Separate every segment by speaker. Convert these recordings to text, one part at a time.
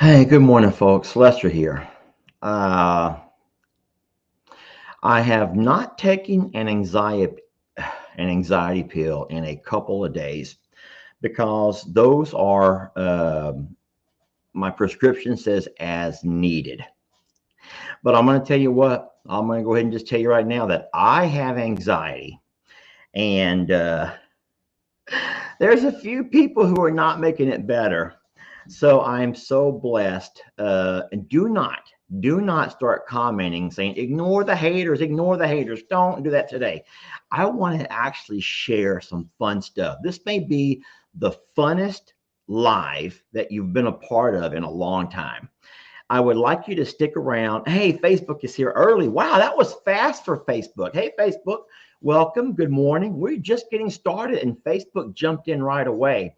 Speaker 1: Hey, good morning, folks. Lester here. Uh, I have not taken an anxiety pill in a couple of days because those are my prescription says as needed. But I'm going to tell you what. I'm going to go ahead and just tell you right now that I have anxiety, and there's a few people who are not making it better. So I'm so blessed. And do not start commenting saying, ignore the haters, ignore the haters. Don't do that today. I want to actually share some fun stuff. This may be the funnest live that you've been a part of in a long time. I would like you to stick around. Hey, Facebook is here early. Wow, that was fast for Facebook. Hey, Facebook, welcome. Good morning. We're just getting started, and Facebook jumped in right away.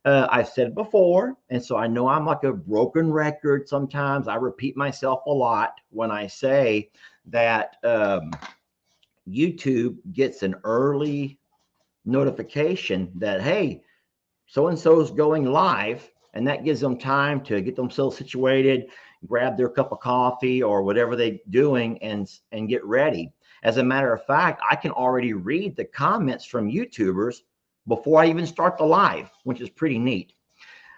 Speaker 1: I've said it before, and so I know I'm like a broken record. Sometimes I repeat myself a lot when I say that YouTube gets an early notification that, hey, so and so is going live, and that gives them time to get themselves situated, grab their cup of coffee or whatever they're doing, and get ready. As a matter of fact, I can already read the comments from YouTubers before I even start the live, which is pretty neat.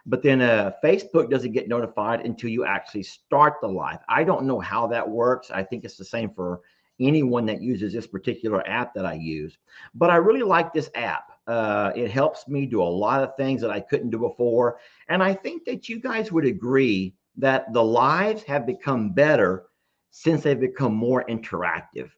Speaker 1: But then Facebook doesn't get notified until you actually start the live. I don't know how that works. I think it's the same for anyone that uses this particular app that I use. But I really like this app. It helps me do a lot of things that I couldn't do before. And I think that you guys would agree that the lives have become better since they've become more interactive.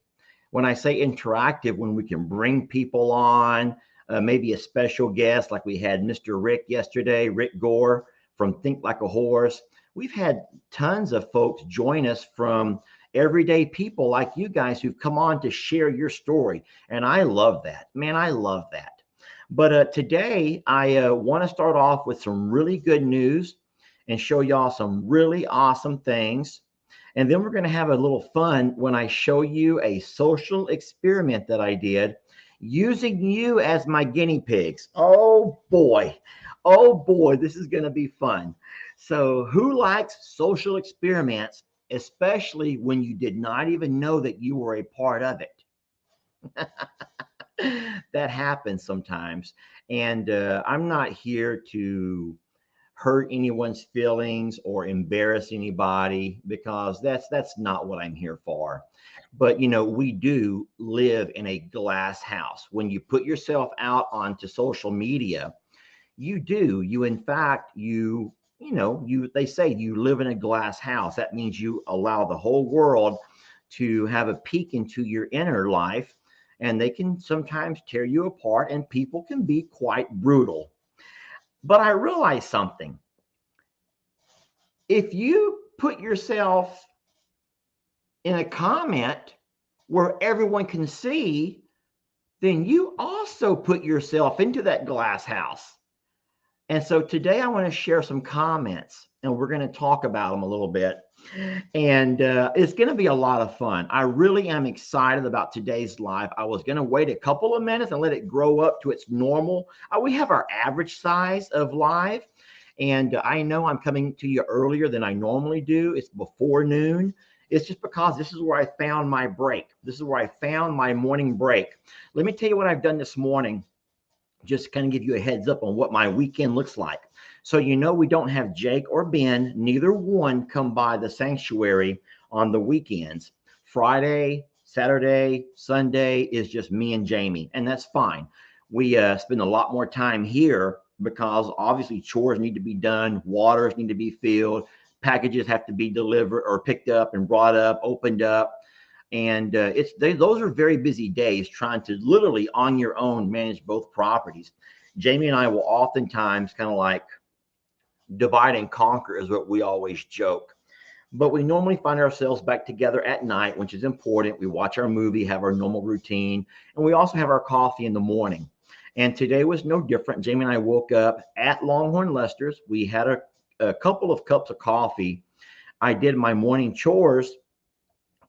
Speaker 1: When I say interactive, when we can bring people on, maybe a special guest like we had Mr. Rick yesterday, Rick Gore from Think Like a Horse. We've had tons of folks join us from everyday people like you guys who've come on to share your story. And I love that. Man, I love that. But today, I want to start off with some really good news and show y'all some really awesome things. And then we're going to have a little fun when I show you a social experiment that I did using you as my guinea pigs. Oh boy. Oh boy, this is going to be fun. So, who likes social experiments, especially when you did not even know that you were a part of it? That happens sometimes. And I'm not here to hurt anyone's feelings or embarrass anybody because that's not what I'm here for. But we do live in a glass house. When you put yourself out onto social media, you in fact you they say you live in a glass house. That means you allow the whole world to have a peek into your inner life, and they can sometimes tear you apart, and people can be quite brutal. But I realized something. If you put yourself in a comment where everyone can see, then you also put yourself into that glass house. And so today I want to share some comments, and we're going to talk about them a little bit. And it's going to be a lot of fun. I really am excited about today's live. I was going to wait a couple of minutes and let it grow up to its normal. We have our average size of live. And I know I'm coming to you earlier than I normally do. It's before noon. It's just because this is where I found my break. This is where I found my morning break. Let me tell you what I've done this morning, just to kind of give you a heads up on what my weekend looks like. So, we don't have Jake or Ben, neither one come by the sanctuary on the weekends. Friday, Saturday, Sunday is just me and Jamie, and that's fine. We spend a lot more time here because obviously chores need to be done, waters need to be filled, packages have to be delivered or picked up and brought up, opened up. And those are very busy days trying to literally on your own manage both properties. Jamie and I will oftentimes kind of like divide and conquer is what we always joke. But we normally find ourselves back together at night, which is important. We watch our movie, have our normal routine, and we also have our coffee in the morning. And today was no different. Jamie and I woke up at Longhorn Lester's. We had a couple of cups of coffee. I did my morning chores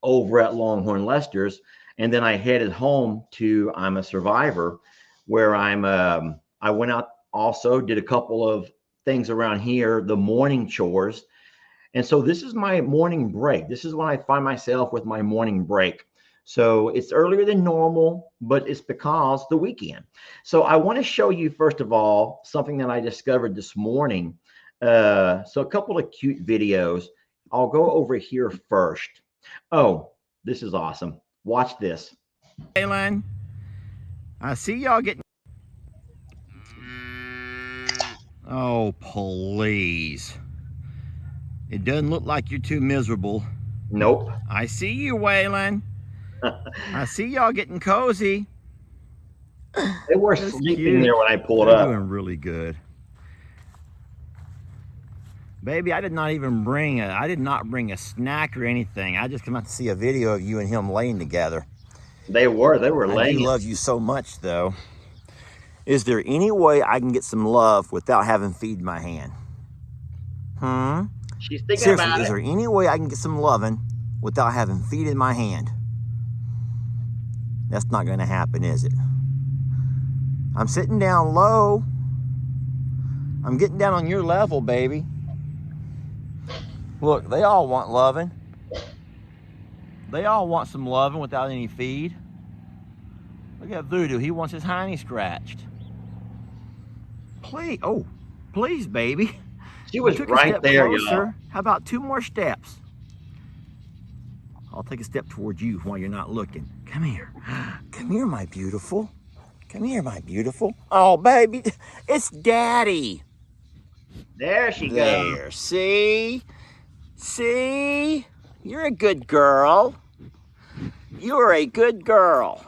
Speaker 1: over at Longhorn Lester's, and then I headed home to I'm a Survivor, where I went out also, did a couple of things around here, the morning chores, And so this is my morning break. This is when I find myself with my morning break. So it's earlier than normal, but it's because the weekend. So I want to show you, first of all, something that I discovered this morning. So a couple of cute videos. I'll go over here first. Oh, this is awesome. Watch this. Waylon, I see y'all getting. Oh, please. It doesn't look like you're too miserable. Nope. I see you, Waylon. I see y'all getting cozy. They were That's sleeping cute. There when I pulled They're up. Doing really good. Baby, I did not bring a snack or anything. I just came out to see a video of you and him laying together. They were laying. I do love you so much, though. Is there any way I can get some love without having feed in my hand? She's thinking Seriously, about it. Is there any way I can get some loving without having feed in my hand? That's not going to happen, is it? I'm sitting down low. I'm getting down on your level, baby. Look, they all want loving. They all want some loving without any feed. Look at Voodoo. He wants his hiney scratched. Please, oh, please, baby. She was right there, y'all. How about 2 more steps? I'll take a step towards you while you're not looking. Come here. Come here, my beautiful. Come here, my beautiful. Oh, baby, it's Daddy. There she goes. There, see? See? You're a good girl. You're a good girl.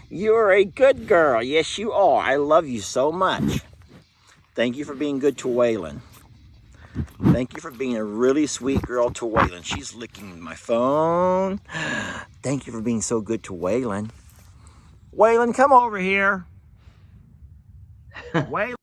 Speaker 1: You're a good girl. Yes, you are. I love you so much. Thank you for being good to Waylon. Thank you for being a really sweet girl to Waylon. She's licking my phone. Thank you for being so good to Waylon. Waylon, come over here. Waylon.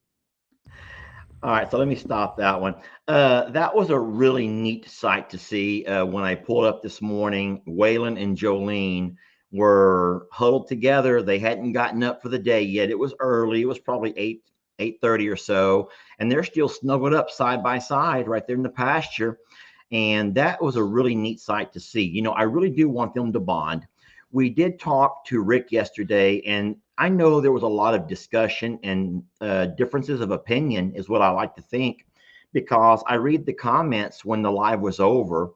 Speaker 1: All right, so let me stop that one. That was a really neat sight to see when I pulled up this morning. Waylon and Jolene were huddled together. They hadn't gotten up for the day yet. It was early. It was probably 8:30 or so, and they're still snuggled up side by side right there in the pasture. And that was a really neat sight to see. You know, I really do want them to bond. We did talk to Rick yesterday, and I know there was a lot of discussion and differences of opinion is what I like to think, because I read the comments when the live was over,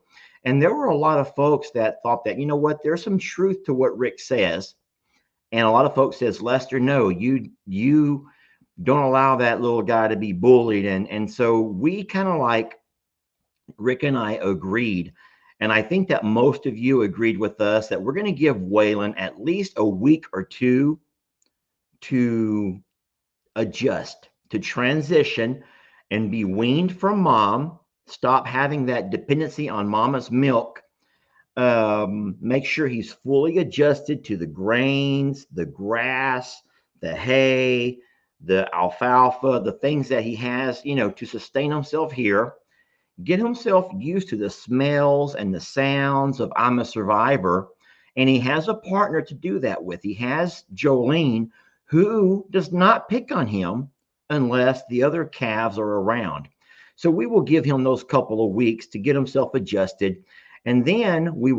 Speaker 1: and there were a lot of folks that thought that, you know what, there's some truth to what Rick says. And a lot of folks says, Lester, no, you don't allow that little guy to be bullied. And so we kind of like, Rick and I agreed. And I think that most of you agreed with us that we're going to give Waylon at least a week or two to adjust, to transition and be weaned from mom, stop having that dependency on mama's milk. Make sure he's fully adjusted to the grains, the grass, the hay, the alfalfa, the things that he has, you know, to sustain himself here. Get himself used to the smells and the sounds of I'm a survivor. And he has a partner to do that with. He has Jolene, who does not pick on him unless the other calves are around. So we will give him those couple of weeks to get himself adjusted. And then we're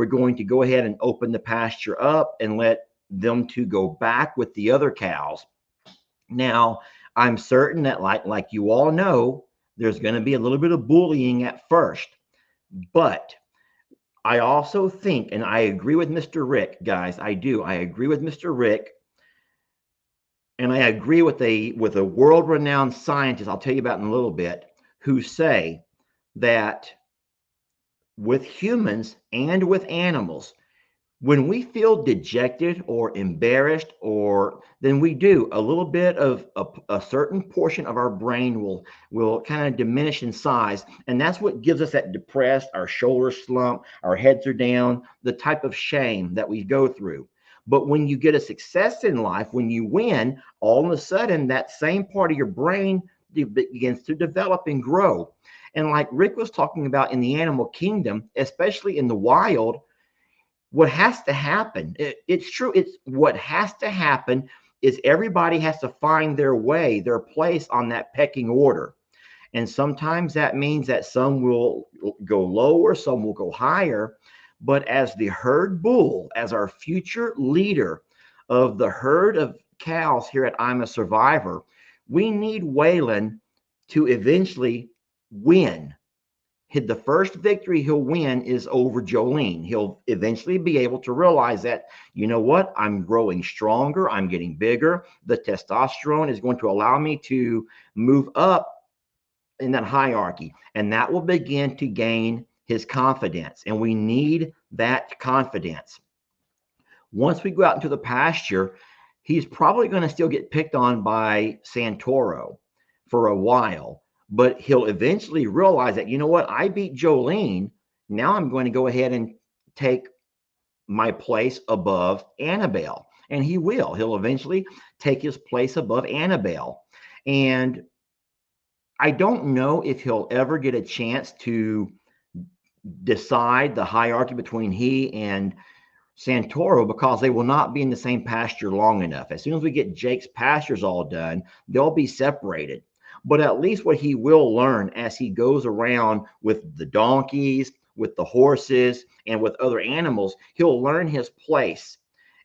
Speaker 1: going to go ahead and open the pasture up and let them to go back with the other cows. Now, I'm certain that like you all know, there's going to be a little bit of bullying at first. But I also think, and I agree with Mr. Rick, guys, I do. I agree with Mr. Rick. And I agree with a world-renowned scientist, I'll tell you about in a little bit, who say that with humans and with animals, when we feel dejected or embarrassed, then we do a little bit of a certain portion of our brain will kind of diminish in size. And that's what gives us that depressed, our shoulders slump, our heads are down, the type of shame that we go through. But when you get a success in life, when you win, all of a sudden that same part of your brain begins to develop and grow. And like Rick was talking about in the animal kingdom, especially in the wild, what has to happen, it's true, it's what has to happen is everybody has to find their way, their place on that pecking order. And sometimes that means that some will go lower, some will go higher. But as the herd bull, as our future leader of the herd of cows here at I'm a Survivor, we need Waylon to eventually win. The first victory he'll win is over Jolene. He'll eventually be able to realize that, you know what, I'm growing stronger, I'm getting bigger. The testosterone is going to allow me to move up in that hierarchy, and that will begin to gain his confidence. And we need that confidence. Once we go out into the pasture, he's probably going to still get picked on by Santoro for a while, but he'll eventually realize that, you know what, I beat Jolene. Now I'm going to go ahead and take my place above Annabelle. And he will. He'll eventually take his place above Annabelle. And I don't know if he'll ever get a chance to decide the hierarchy between he and Santoro, because they will not be in the same pasture long enough. As soon as we get Jake's pastures all done, they'll be separated. But at least what he will learn as he goes around with the donkeys, with the horses, and with other animals, he'll learn his place.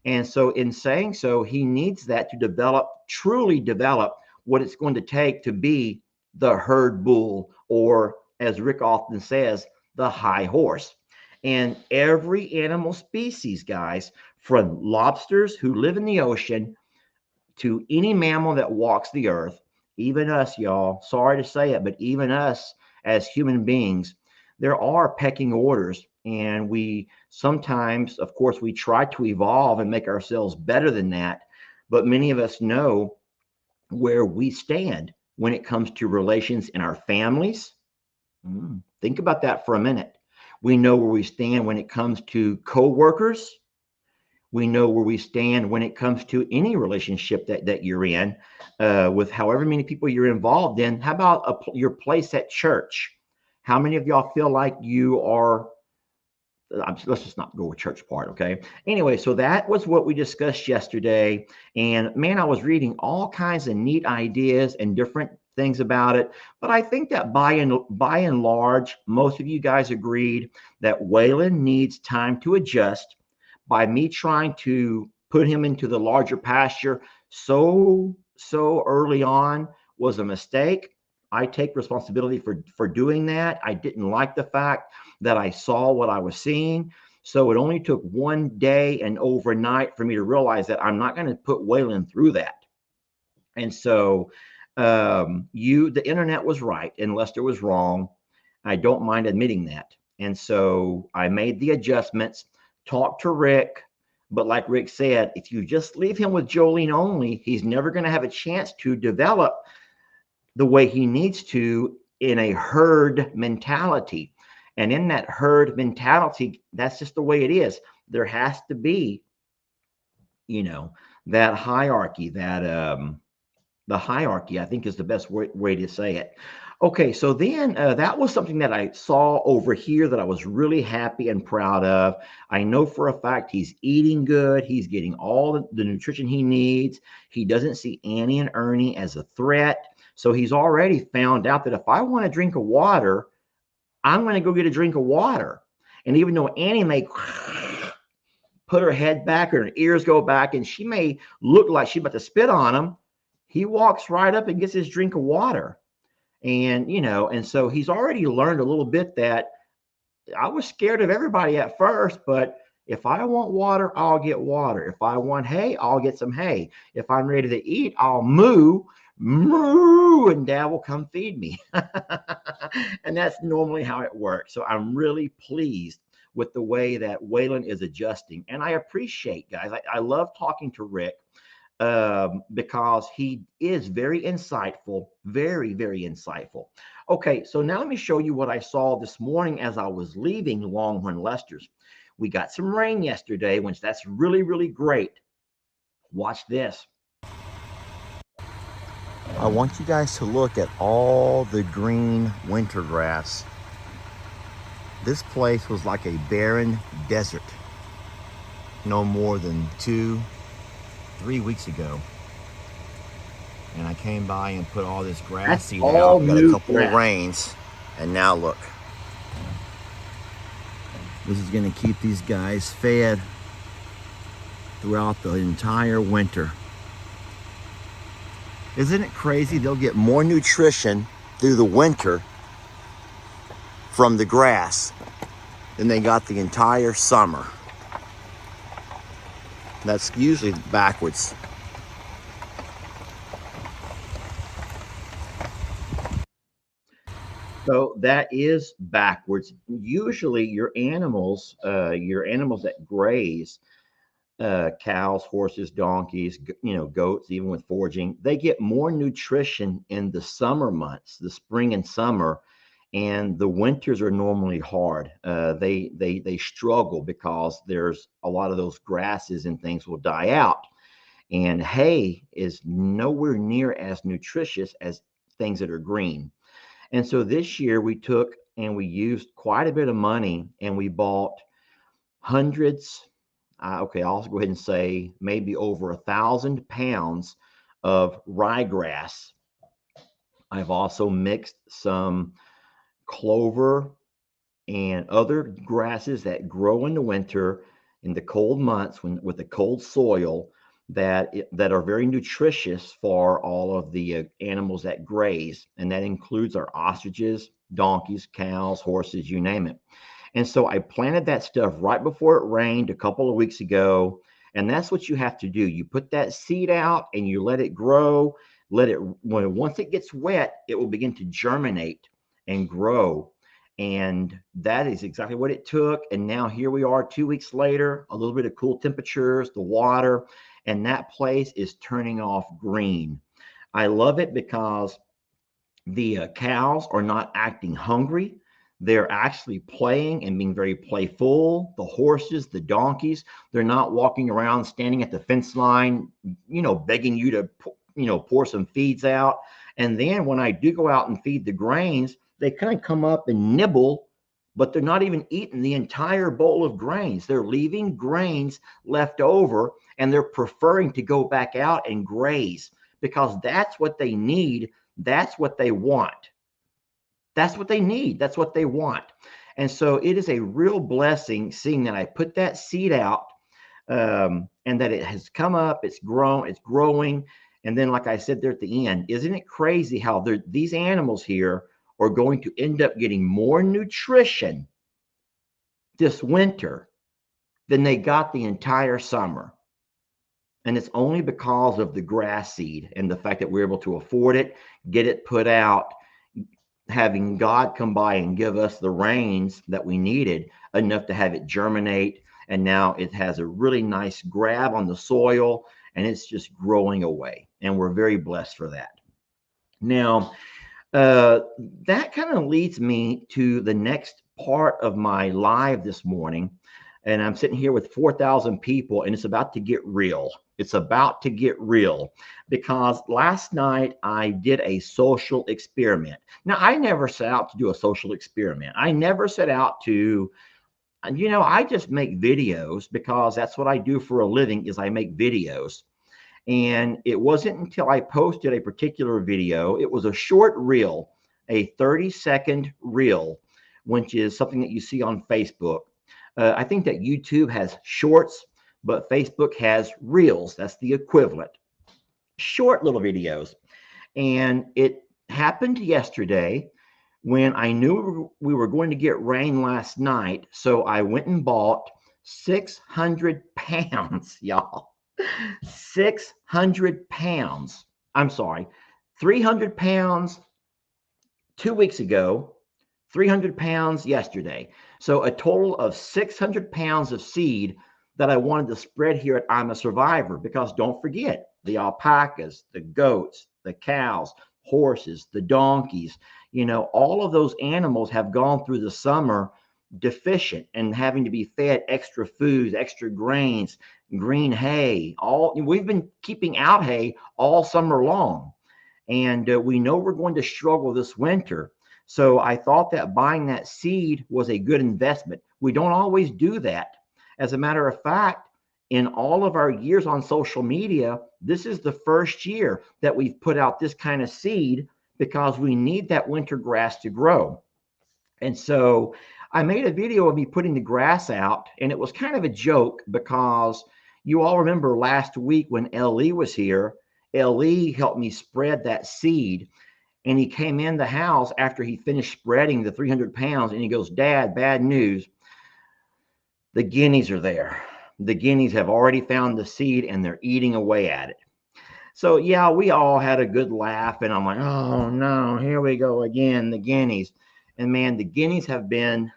Speaker 1: And so in saying so, he needs that to develop, truly develop what it's going to take to be the herd bull, or as Rick often says, the high horse. And every animal species, guys, from lobsters who live in the ocean to any mammal that walks the earth, even us, y'all, sorry to say it, but even us as human beings, there are pecking orders. And we sometimes, of course, we try to evolve and make ourselves better than that. But many of us know where we stand when it comes to relations in our families. Think about that for a minute. We know where we stand when it comes to co-workers. We know where we stand when it comes to any relationship that you're in, with however many people you're involved in. How about your place at church? How many of y'all feel like you are, let's just not go with church part, okay? Anyway, so that was what we discussed yesterday. And man, I was reading all kinds of neat ideas and different things about it. But I think that by and large, most of you guys agreed that Waylon needs time to adjust. By me trying to put him into the larger pasture so early on was a mistake. I take responsibility for doing that. I didn't like the fact that I saw what I was seeing. So it only took one day and overnight for me to realize that I'm not going to put Waylon through that. And so the internet was right and Lester was wrong. I don't mind admitting that. And so I made the adjustments, talked to Rick. But like Rick said, if you just leave him with Jolene only, he's never going to have a chance to develop the way he needs to in a herd mentality. And in that herd mentality, that's just the way it is. There has to be, that hierarchy, the hierarchy, I think, is the best way to say it. Okay, so then that was something that I saw over here that I was really happy and proud of. I know for a fact he's eating good. He's getting all the nutrition he needs. He doesn't see Annie and Ernie as a threat. So he's already found out that if I want a drink of water, I'm going to go get a drink of water. And even though Annie may put her head back or her ears go back and she may look like she's about to spit on him, he walks right up and gets his drink of water. And, and so he's already learned a little bit that I was scared of everybody at first, but if I want water, I'll get water. If I want hay, I'll get some hay. If I'm ready to eat, I'll moo, and Dad will come feed me. And that's normally how it works. So I'm really pleased with the way that Waylon is adjusting. And I appreciate, guys, I love talking to Rick because he is very insightful, very, very insightful. Okay, so now let me show you what I saw this morning as I was leaving Longhorn Lester's. We got some rain yesterday, which that's really, really great. Watch this. I want you guys to look at all the green winter grass. This place was like a barren desert no more than 2-3 weeks ago.
Speaker 2: And I came by and put all this grass
Speaker 1: That's
Speaker 2: seed
Speaker 1: all
Speaker 2: out. Got a
Speaker 1: new
Speaker 2: couple of
Speaker 1: grass.
Speaker 2: rains. And now look. This is going to keep these guys fed throughout the entire winter. Isn't it crazy? They'll get more nutrition through the winter from the grass than they got the entire summer. That's usually backwards.
Speaker 1: So that is backwards. Usually your animals that graze, cows, horses, donkeys, goats, even with foraging, they get more nutrition in the summer months, the spring and summer, and the winters are normally hard. They struggle because there's a lot of those grasses and things will die out, and hay is nowhere near as nutritious as things that are green. And so this year we took and we used quite a bit of money and we bought hundreds, okay, I'll go ahead and say maybe over 1,000 pounds of ryegrass. I've also mixed some clover and other grasses that grow in the winter in the cold months when with the cold soil that are very nutritious for all of the animals that graze, and that includes our ostriches, donkeys, cows, horses, you name it. And so I planted that stuff right before it rained a couple of weeks ago. And that's what you have to do. You put that seed out and you let it grow. Let it, once it gets wet, it will begin to germinate and grow. And that is exactly what it took. And now here we are 2 weeks later, a little bit of cool temperatures, the water, and that place is turning off green. I love it because the cows are not acting hungry. They're actually playing and being very playful. The horses, the donkeys, they're not walking around standing at the fence line, begging you to, pour some feeds out. And then when I do go out and feed the grains, they kind of come up and nibble, but they're not even eating the entire bowl of grains. They're leaving grains left over and they're preferring to go back out and graze because that's what they need, that's what they want. That's what they need. That's what they want. And so it is a real blessing seeing that I put that seed out, and that it has come up, it's grown, it's growing. And then, like I said there at the end, isn't it crazy how these animals here are going to end up getting more nutrition this winter than they got the entire summer? And it's only because of the grass seed and the fact that we're able to afford it, get it put out, having God come by and give us the rains that we needed enough to have it germinate. And now it has a really nice grab on the soil and it's just growing away. And we're very blessed for that. Now, uh, that kind of leads me to the next part of my live this morning. And I'm sitting here with 4,000 people, and it's about to get real. It's about to get real because last night I did a social experiment. Now, I never set out to do a social experiment. I never set out to, I just make videos because that's what I do for a living is I make videos. And it wasn't until I posted a particular video, it was a short reel, a 30-second reel, which is something that you see on Facebook. I think that YouTube has shorts, but Facebook has reels. That's the equivalent. Short little videos. And it happened yesterday when I knew we were going to get rain last night. So I went and bought 600 pounds, y'all. 600 pounds. I'm sorry, 300 pounds 2 weeks ago, 300 pounds yesterday. So a total of 600 pounds of seed that I wanted to spread here at I'm a Survivor because don't forget the alpacas, the goats, the cows, horses, the donkeys, all of those animals have gone through the summer deficient and having to be fed extra foods, extra grains, green hay. All we've been keeping out hay all summer long, and we know we're going to struggle this winter. So I thought that buying that seed was a good investment. We don't always do that. As a matter of fact, in all of our years on social media, this is the first year that we've put out this kind of seed because we need that winter grass to grow. And so I made a video of me putting the grass out, and it was kind of a joke because you all remember last week when LE was here, LE helped me spread that seed. And he came in the house after he finished spreading the 300 pounds, and he goes, "Dad, bad news. The guineas are there. The guineas have already found the seed and they're eating away at it." So, yeah, we all had a good laugh. And I'm like, oh, no, here we go again, the guineas. And man, the guineas have been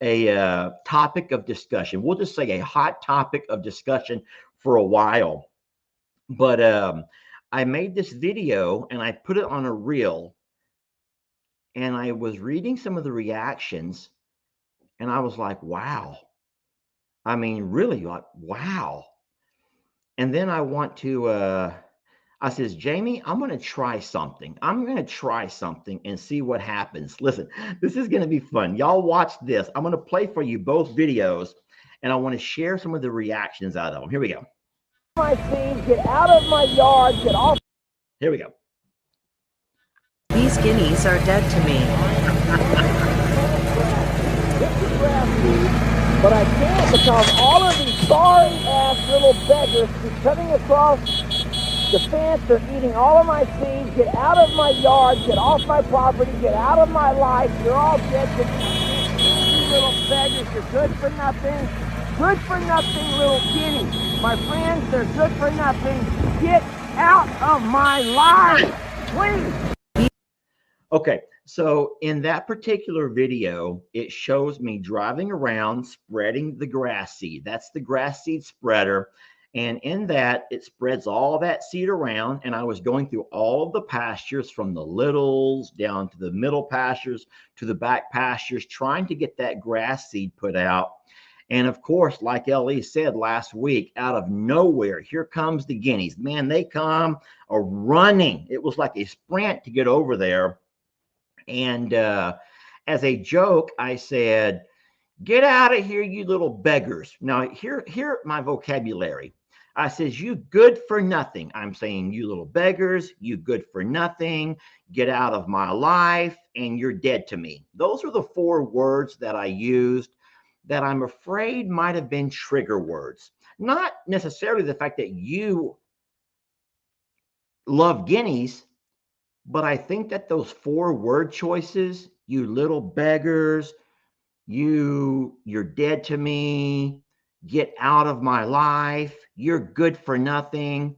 Speaker 1: a topic of discussion. We'll just say a hot topic of discussion for a while. But I made this video and I put it on a reel. And I was reading some of the reactions. And I was like, wow. I mean, really, like, wow. And then I want to, I says, Jamie, I'm going to try something. I'm going to try something and see what happens. Listen, this is going to be fun. Y'all watch this. I'm going to play for you both videos, and I want to share some of the reactions out of them. Here we go.
Speaker 3: My seed, get out of my yard, get off.
Speaker 1: Here we go.
Speaker 4: These guineas are dead to me.
Speaker 3: But I can't because all of these sorry-ass little beggars keep coming across the fence. They're eating all of my seeds. Get out of my yard. Get off my property. Get out of my life. You're all dead to me. You little beggars. You're good for nothing. Good for nothing little guineas. My friends, they're good for nothing. Get out of my life, please.
Speaker 1: Okay, so in that particular video, it shows me driving around spreading the grass seed. That's the grass seed spreader. And in that, it spreads all that seed around. And I was going through all of the pastures from the littles down to the middle pastures to the back pastures, trying to get that grass seed put out. And of course, like Ellie said last week, out of nowhere, here comes the guineas. Man, they come running. It was like a sprint to get over there. And as a joke, I said, "Get out of here, you little beggars." Now, hear my vocabulary. I says, "You good for nothing." I'm saying, "You little beggars, you good for nothing. Get out of my life, and you're dead to me." Those are the 4 words that I used that I'm afraid might have been trigger words. Not necessarily the fact that you love guineas, but I think that those 4 word choices, "you little beggars," "you're dead to me," "get out of my life," "you're good for nothing,"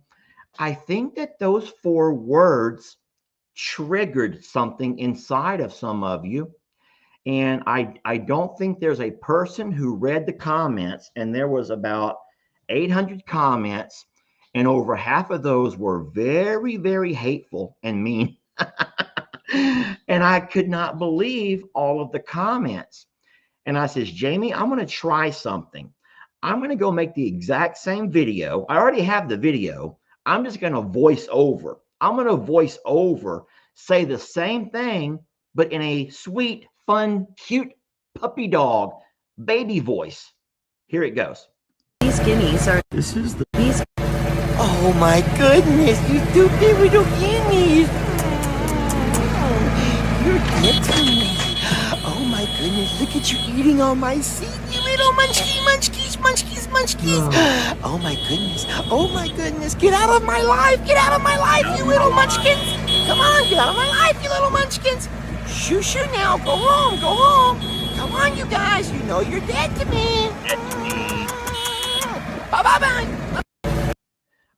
Speaker 1: I think that those 4 words triggered something inside of some of you. And I don't think there's a person who read the comments, and there was about 800 comments, and over half of those were very, very hateful and mean. And I could not believe all of the comments. And I says, "Jamie, I'm going to try something. I'm going to go make the exact same video. I already have the video. I'm just going to voice over. I'm going to voice over, say the same thing, but in a sweet, fun, cute puppy dog baby voice." Here it goes.
Speaker 4: These guineas are.
Speaker 2: This is the.
Speaker 4: These.
Speaker 2: Oh my goodness, you stupid little guineas. You're dead to me. Oh my goodness, look at you eating all my seed, you little munchkies. Oh my goodness. Oh my goodness. Get out of my life. Get out of my life, you little munchkins. Come on, get out of my life, you little munchkins. Shoo now. Go home. Go home. Come on, you guys. You know you're dead to me. Bye.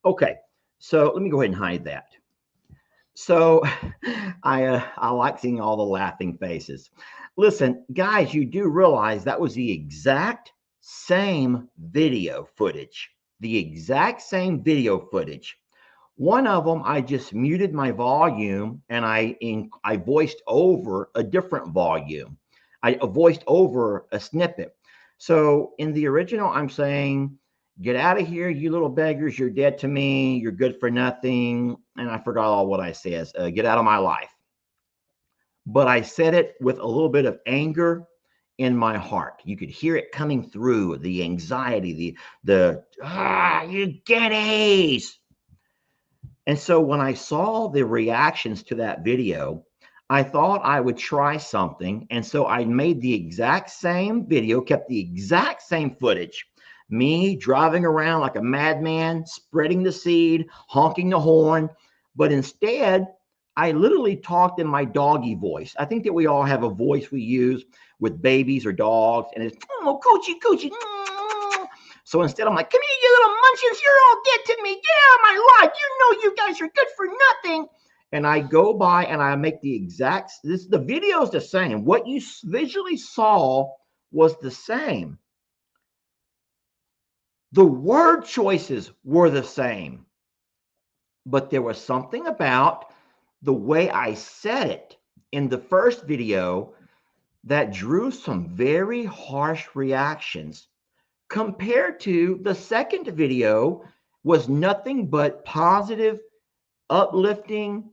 Speaker 1: Okay, so let me go ahead and hide that. So I like seeing all the laughing faces. Listen, guys, you do realize that was the exact same video footage. The exact same video footage. One of them, I just muted my volume and I voiced over a different volume. I voiced over a snippet. So in the original, I'm saying, "Get out of here, you little beggars. You're dead to me. You're good for nothing." And I forgot all what I said. "Get out of my life." But I said it with a little bit of anger in my heart. You could hear it coming through, the anxiety, you Guineas. And so when I saw the reactions to that video, I thought I would try something. And so I made the exact same video, kept the exact same footage. Me driving around like a madman, spreading the seed, honking the horn. But instead, I literally talked in my doggy voice. I think that we all have a voice we use with babies or dogs, and it's, oh, coochie, coochie. So instead, I'm like, come here, you little munchkins, you're all dead to me. Get out of my life. You know you guys are good for nothing. And I go by and I make the exact, the video is the same. What you visually saw was the same. The word choices were the same. But there was something about the way I said it in the first video that drew some very harsh reactions, compared to the second video was nothing but positive, uplifting.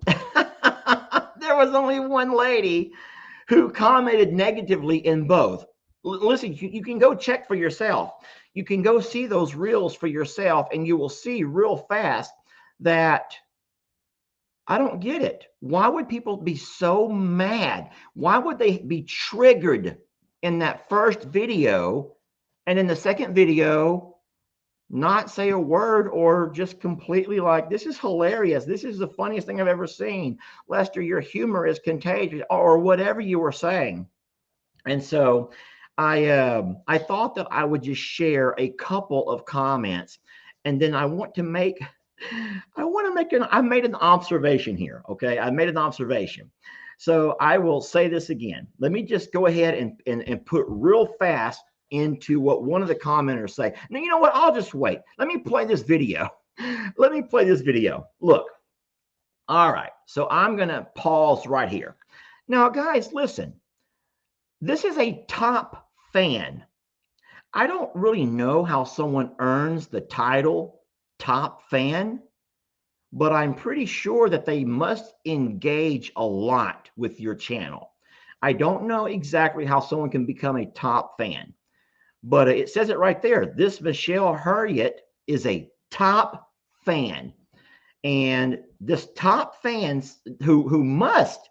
Speaker 1: There was only one lady who commented negatively in both. Listen, you can go check for yourself. You can go see those reels for yourself, and you will see real fast that I don't get it. Why would people be so mad? Why would they be triggered in that first video, and in the second video not say a word, or just completely like, this is hilarious, this is the funniest thing I've ever seen, Lester, your humor is contagious, or whatever you were saying? And so I thought that I would just share a couple of comments, and then I made an observation here. Okay, I made an observation. So I will say this again. Let me just go ahead and put real fast into what one of the commenters say. Now, you know what? I'll just wait. Let me play this video. Let me play this video. Look. All right. So I'm going to pause right here. Now, guys, listen. This is a top fan. I don't really know how someone earns the title top fan, but I'm pretty sure that they must engage a lot with your channel. I don't know exactly how someone can become a top fan, but it says it right there. This Michelle Hurriet is a top fan. And this top fans who must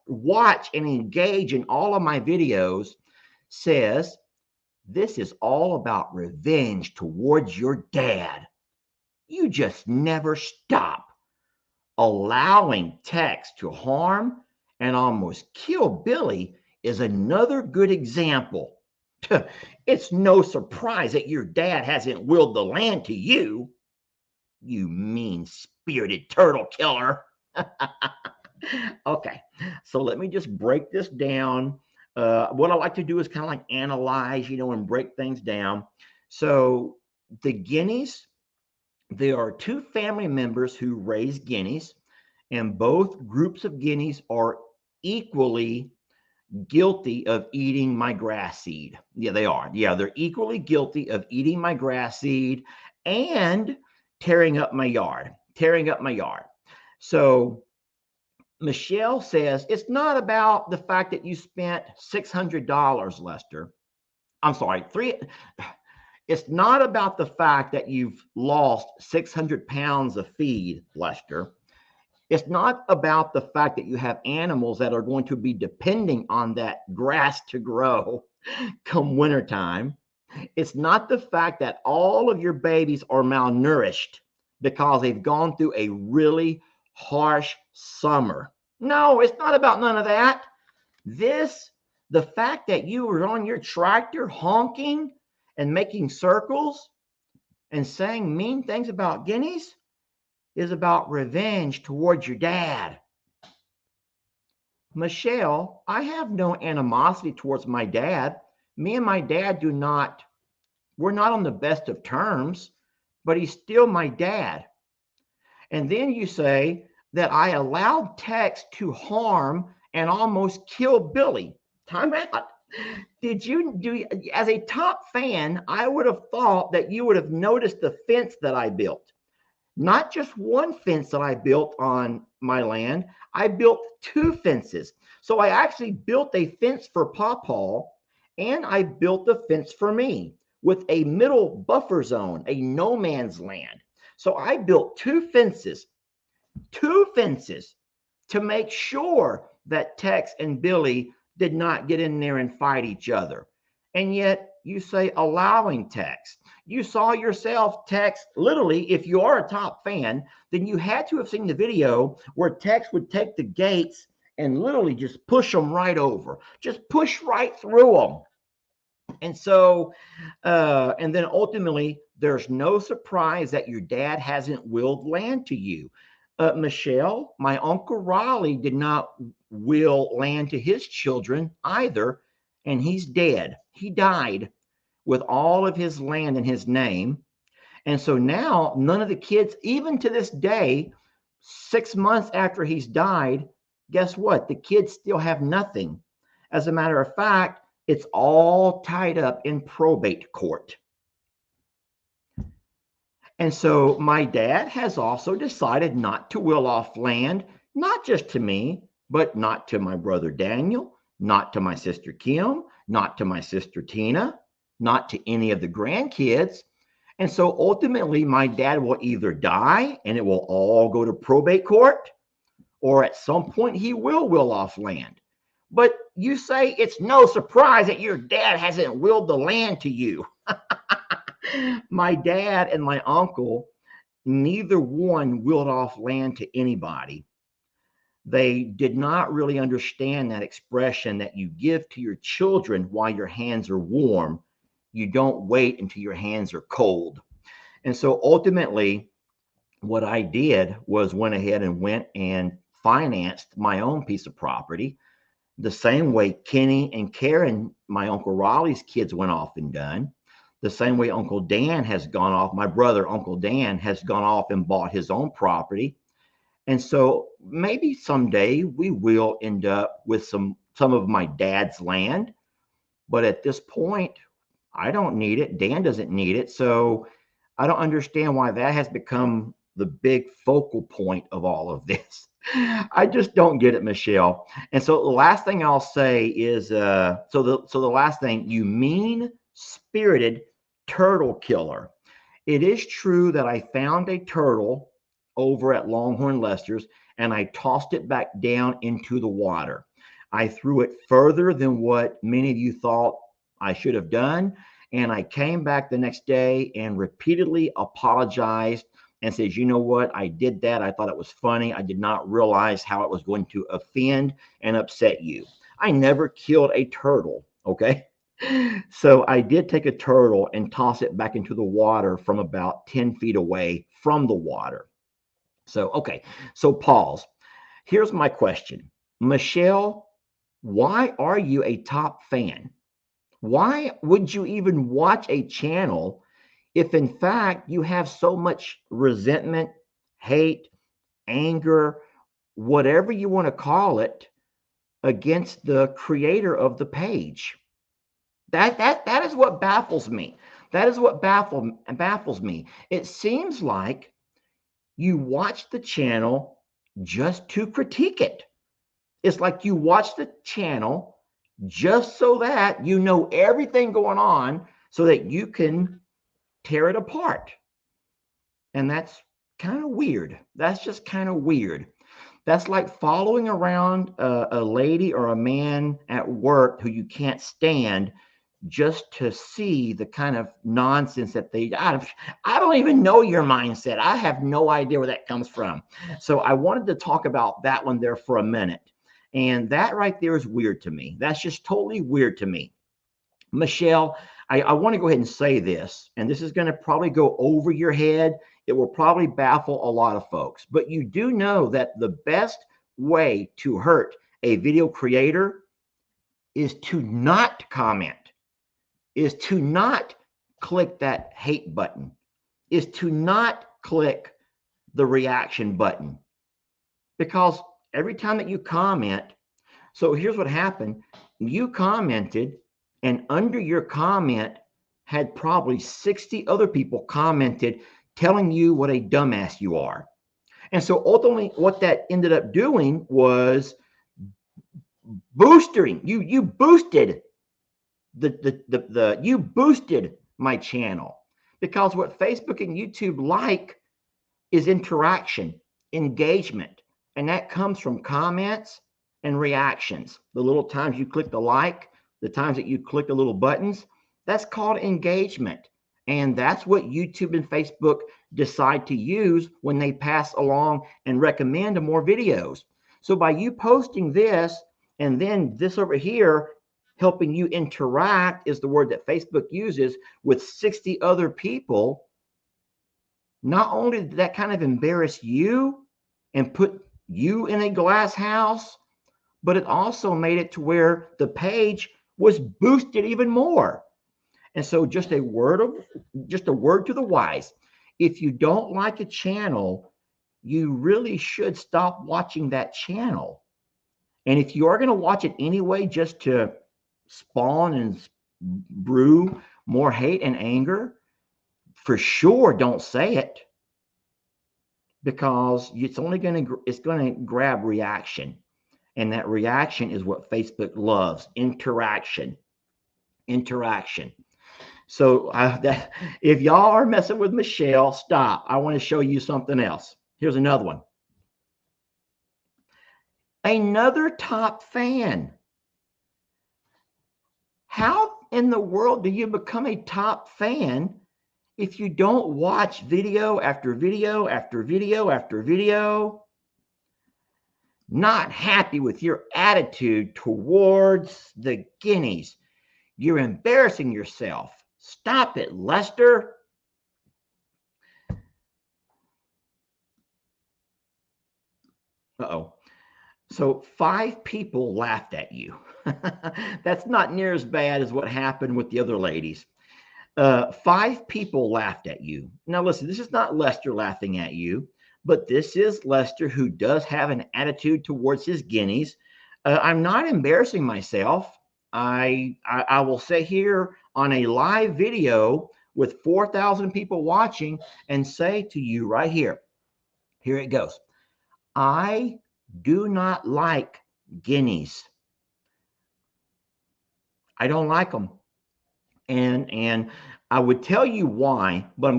Speaker 1: watch and engage in all of my videos says, this is all about revenge towards your dad. You just never stop. Allowing Tex to harm and almost kill Billy is another good example. It's no surprise that your dad hasn't willed the land to you, you mean-spirited turtle killer. Okay, so let me just break this down. What I like to do is kind of like analyze, and break things down. So the Guineas, there are two family members who raise Guineas, and both groups of Guineas are equally guilty of eating my grass seed. Yeah, they are. Yeah, they're equally guilty of eating my grass seed and tearing up my yard. So Michelle says, it's not about the fact that you spent $600, Lester. I'm sorry, it's not about the fact that you've lost 600 pounds of feed, Lester. It's not about the fact that you have animals that are going to be depending on that grass to grow come wintertime. It's not the fact that all of your babies are malnourished because they've gone through a really harsh summer. No, it's not about none of that. The fact that you were on your tractor honking and making circles and saying mean things about Guineas is about revenge towards your dad. Michelle, I have no animosity towards my dad. Me and my dad we're not on the best of terms, but he's still my dad. And then you say that I allowed Tex to harm and almost kill Billy. Time out. As a top fan, I would have thought that you would have noticed the fence that I built. Not just one fence that I built on my land, I built two fences. So I actually built a fence for Pawpaw, and I built a fence for me with a middle buffer zone, a no man's land. So I built two fences to make sure that Tex and Billy did not get in there and fight each other. And yet you say allowing Tex. You saw yourself, Tex, literally, if you are a top fan, then you had to have seen the video where Tex would take the gates and literally just push them right over, just push right through them. And so, and then ultimately, there's no surprise that your dad hasn't willed land to you. Michelle, my Uncle Raleigh did not will land to his children either, and he's dead. He died with all of his land in his name. And so now, none of the kids, even to this day, 6 months after he's died, guess what? The kids still have nothing. As a matter of fact, it's all tied up in probate court. And so my dad has also decided not to will off land, not just to me, but not to my brother Daniel, not to my sister Kim, not to my sister Tina, not to any of the grandkids. And so ultimately, my dad will either die and it will all go to probate court, or at some point he will off land. But you say it's no surprise that your dad hasn't willed the land to you. My dad and my uncle, neither one willed off land to anybody. They did not really understand that expression that you give to your children while your hands are warm. You don't wait until your hands are cold. And so ultimately, what I did was went ahead and went and financed my own piece of property the same way Kenny and Karen, my Uncle Raleigh's kids, went off and done. The same way Uncle Dan has gone off, my brother, Uncle Dan, has gone off and bought his own property. And so maybe someday we will end up with some of my dad's land. But at this point, I don't need it. Dan doesn't need it. So I don't understand why that has become the big focal point of all of this. I just don't get it, Michelle. And so the last thing I'll say is, so the last thing, you mean-spirited turtle killer. It is true that I found a turtle over at Longhorn Lester's and I tossed it back down into the water. I threw it further than what many of you thought I should have done. And I came back the next day and repeatedly apologized and says, you know what, I did that. I thought it was funny. I did not realize how it was going to offend and upset you. I never killed a turtle, okay? So I did take a turtle and toss it back into the water from about 10 feet away from the water. So, okay, so pause. Here's my question. Michelle, why are you a top fan? Why would you even watch a channel if in fact you have so much resentment, hate, anger, whatever you want to call it, against the creator of the page? That is what baffles me. That is what baffles me. It seems like you watch the channel just to critique it. It's like you watch the channel just so that you know everything going on so that you can tear it apart. And that's kind of weird. That's just kind of weird. That's like following around a lady or a man at work who you can't stand just to see the kind of nonsense that I don't even know your mindset. I have no idea where that comes from. So I wanted to talk about that one there for a minute. And that right there is weird to me. That's just totally weird to me. Michelle, I want to go ahead and say this, and this is going to probably go over your head. It will probably baffle a lot of folks, but you do know that the best way to hurt a video creator is to not comment, is to not click that hate button, is to not click the reaction button. Because every time that you comment, so here's what happened. You commented, and under your comment had probably 60 other people commented telling you what a dumbass you are. And so ultimately what that ended up doing was boosting. You boosted you boosted my channel, because what Facebook and YouTube like is interaction, engagement, and that comes from comments and reactions. The little times you click the like, the times that you click the little buttons, that's called engagement. And that's what YouTube and Facebook decide to use when they pass along and recommend more videos. So by you posting this and then this over here, helping you interact is the word that Facebook uses with 60 other people, not only did that kind of embarrass you and put you in a glass house, but it also made it to where the page was boosted even more. And so just a word to the wise. If you don't like a channel, you really should stop watching that channel. And if you are going to watch it anyway, just to spawn and brew more hate and anger, for sure don't say it, because it's going to grab reaction, and that reaction is what Facebook loves. Interaction. So if y'all are messing with Michelle, stop. I want to show you something else. Here's another one. Another top fan. How in the world do you become a top fan if you don't watch video after video after video after video? Not happy with your attitude towards the Guineas. You're embarrassing yourself. Stop it, Lester. Uh-oh. So 5 people laughed at you. That's not near as bad as what happened with the other ladies. 5 people laughed at you. Now listen, this is not Lester laughing at you, but this is Lester, who does have an attitude towards his Guineas. I'm not embarrassing myself. I will sit here on a live video with 4,000 people watching and say to you right here, here it goes. I do not like Guineas. I don't like them. And I would tell you why, but I'm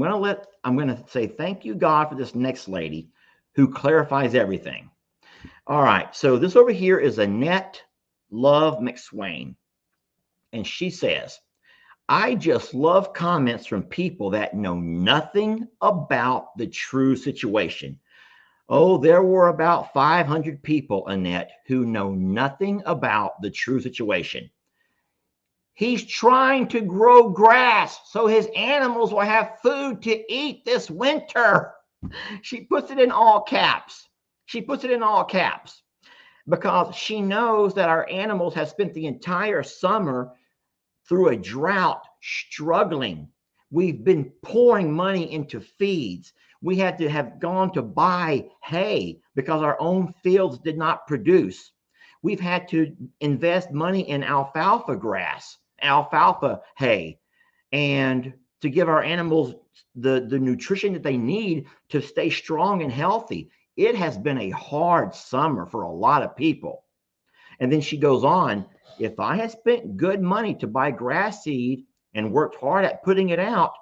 Speaker 1: going to say thank you, God, for this next lady who clarifies everything. All right. So this over here is Annette Love McSwain. And she says, I just love comments from people that know nothing about the true situation. Oh, there were about 500 people, Annette, who know nothing about the true situation. He's trying to grow grass so his animals will have food to eat this winter. She puts it in all caps. She puts it in all caps because she knows that our animals have spent the entire summer through a drought, struggling. We've been pouring money into feeds. We had to have gone to buy hay because our own fields did not produce. We've had to invest money in alfalfa grass, alfalfa hay, and to give our animals the nutrition that they need to stay strong and healthy. It has been a hard summer for a lot of people. And then she goes on, if I had spent good money to buy grass seed and worked hard at putting it out,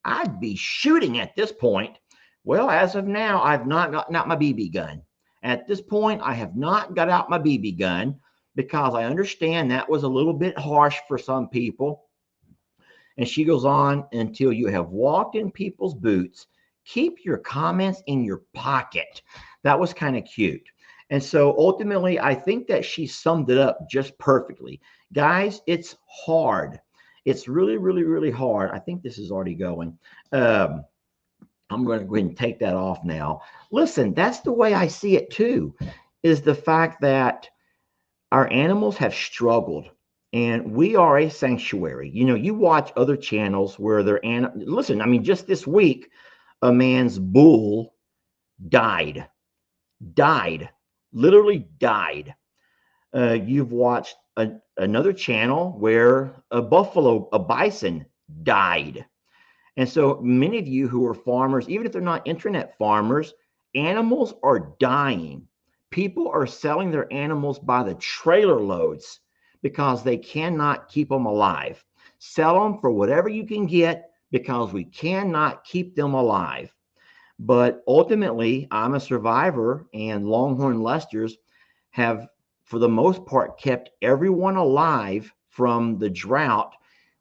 Speaker 1: I'd be shooting at this point. Well, as of now, I've not gotten out my BB gun. At this point, I have not got out my BB gun because I understand that was a little bit harsh for some people. And she goes on, until you have walked in people's boots, keep your comments in your pocket. That was kind of cute. And so ultimately, I think that she summed it up just perfectly. Guys, it's hard. It's really, really, really hard. I think this is already going. I'm going to go ahead and take that off now. Listen, that's the way I see it too, is the fact that our animals have struggled and we are a sanctuary. You know, you watch other channels where they're, listen, I mean, just this week, a man's bull died, literally died. You've watched another channel where a bison died. And so many of you who are farmers, even if they're not internet farmers, animals are dying. People are selling their animals by the trailer loads because they cannot keep them alive. Sell them for whatever you can get because we cannot keep them alive. But ultimately, I'm a survivor, and Longhorn Leicesters have, for the most part, kept everyone alive from the drought.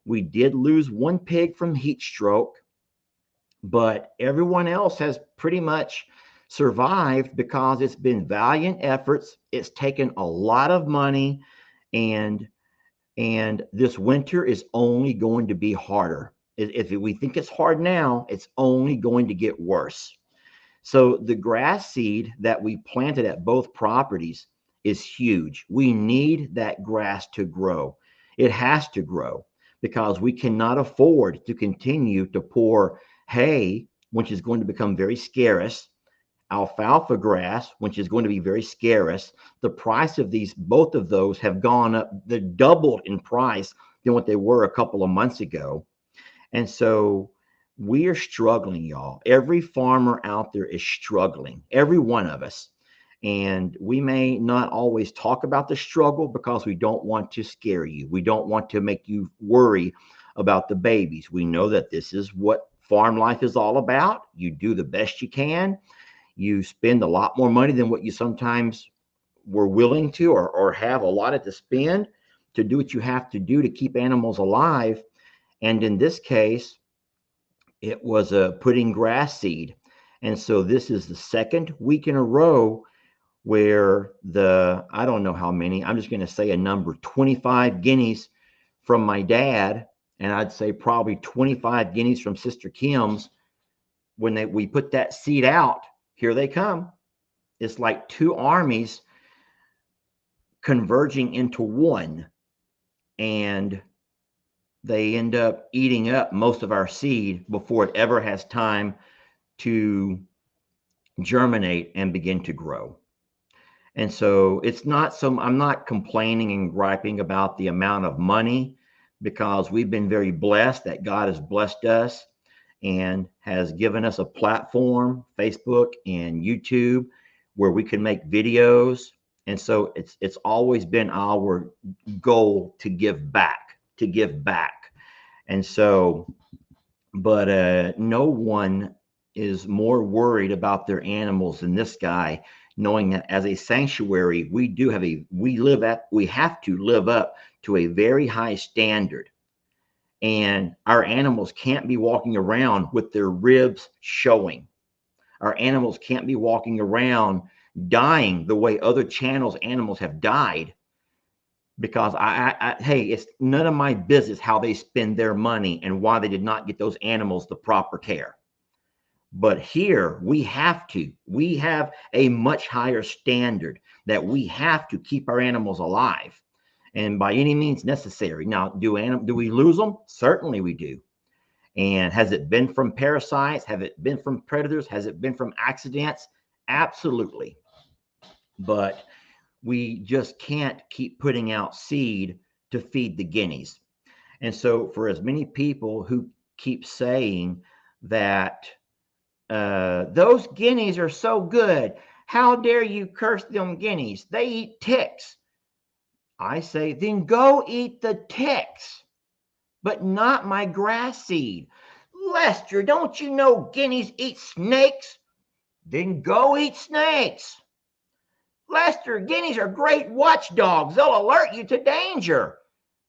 Speaker 1: We did lose one pig from heat stroke, but everyone else has pretty much survived because it's been valiant efforts. It's taken a lot of money, and this winter is only going to be harder. If we think it's hard now, it's only going to get worse. So the grass seed that we planted at both properties is huge. We need that grass to grow. It has to grow because we cannot afford to continue to pour hay, which is going to become very scarce, alfalfa grass, which is going to be very scarce. The price of these, both of those have gone up, they doubled in price than what they were a couple of months ago. And so we are struggling, y'all. Every farmer out there is struggling, every one of us. And we may not always talk about the struggle because we don't want to scare you. We don't want to make you worry about the babies. We know that this is what farm life is all about. You do the best you can. You spend a lot more money than what you sometimes were willing to or have allotted to spend to do what you have to do to keep animals alive. And in this case, it was a putting grass seed. And so this is the second week in a row where I don't know how many, I'm just going to say a number, 25 guineas from my dad. And I'd say probably 25 guineas from Sister Kim's. When we put that seed out, here they come. It's like two armies converging into one. And they end up eating up most of our seed before it ever has time to germinate and begin to grow. And so it's not I'm not complaining and griping about the amount of money because we've been very blessed that God has blessed us and has given us a platform, Facebook and YouTube, where we can make videos. And so it's always been our goal to give back. And so, but no one is more worried about their animals than this guy, knowing that as a sanctuary, we have to live up to a very high standard. And our animals can't be walking around with their ribs showing. Our animals can't be walking around dying the way other channels' animals have died. Because hey, it's none of my business how they spend their money and why they did not get those animals the proper care. But here we have a much higher standard that we have to keep our animals alive and by any means necessary. Now, do we lose them? Certainly we do. And has it been from parasites? Have it been from predators? Has it been from accidents? Absolutely. But we just can't keep putting out seed to feed the guineas. And so for as many people who keep saying that those guineas are so good, how dare you curse them guineas? They eat ticks. I say, then go eat the ticks, but not my grass seed. Lester, don't you know guineas eat snakes? Then go eat snakes. Lester, guineas are great watchdogs. They'll alert you to danger.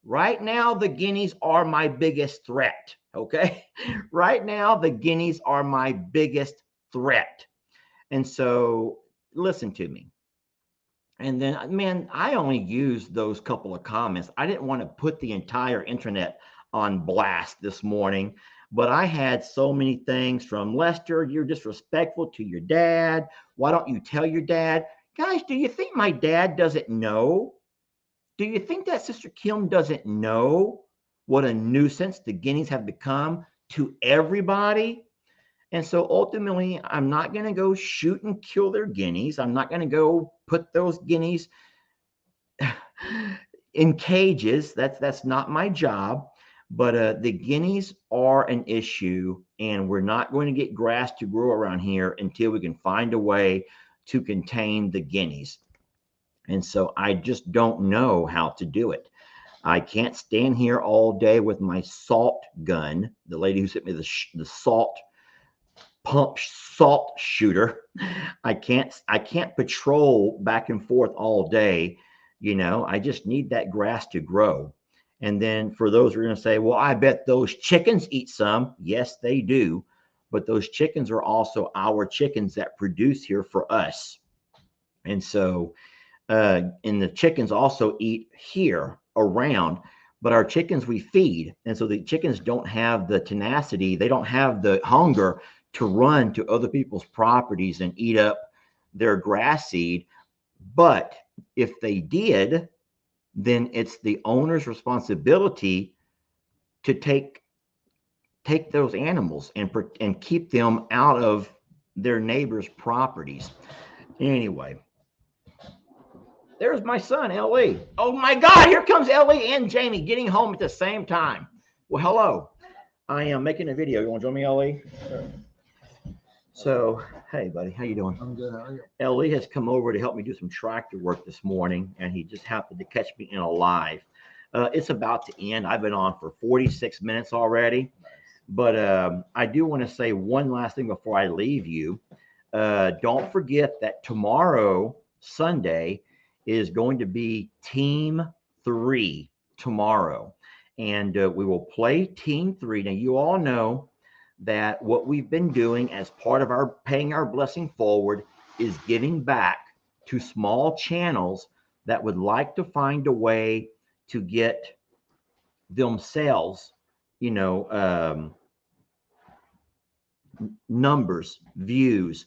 Speaker 1: Right now, the guineas are my biggest threat, okay? Right now, the guineas are my biggest threat. And so, listen to me. And then, man, I only used those couple of comments. I didn't want to put the entire internet on blast this morning, but I had so many things from Lester, you're disrespectful to your dad. Why don't you tell your dad? Guys, do you think my dad doesn't know? Do you think that Sister Kim doesn't know what a nuisance the guineas have become to everybody? And so ultimately, I'm not going to go shoot and kill their guineas. I'm not going to go put those guineas in cages. That's not my job. But the guineas are an issue, and we're not going to get grass to grow around here until we can find a way to contain the guineas. And so I just don't know how to do it. I can't stand here all day with my salt gun. The lady who sent me the salt pump salt shooter. I can't patrol back and forth all day. I just need that grass to grow. And then for those who are going to say, well, I bet those chickens eat some. Yes, they do. But those chickens are also our chickens that produce here for us. And so, and the chickens also eat here around, but our chickens we feed. And so the chickens don't have the tenacity, they don't have the hunger to run to other people's properties and eat up their grass seed. But if they did, then it's the owner's responsibility to take those animals and keep them out of their neighbors' properties. Anyway, there's my son, Ellie. Oh my God, here comes Ellie and Jamie getting home at the same time. Well, hello. I am making a video. You want to join me, Ellie? Sure. So, hey, buddy, how you doing?
Speaker 5: I'm good. How are you?
Speaker 1: Ellie has come over to help me do some tractor work this morning, and he just happened to catch me in a live. It's about to end. I've been on for 46 minutes already. But I do want to say one last thing before I leave you. Don't forget that tomorrow, Sunday, is going to be Team 3 tomorrow. And we will play Team 3. Now, you all know that what we've been doing as part of our paying our blessing forward is giving back to small channels that would like to find a way to get themselves, numbers, views,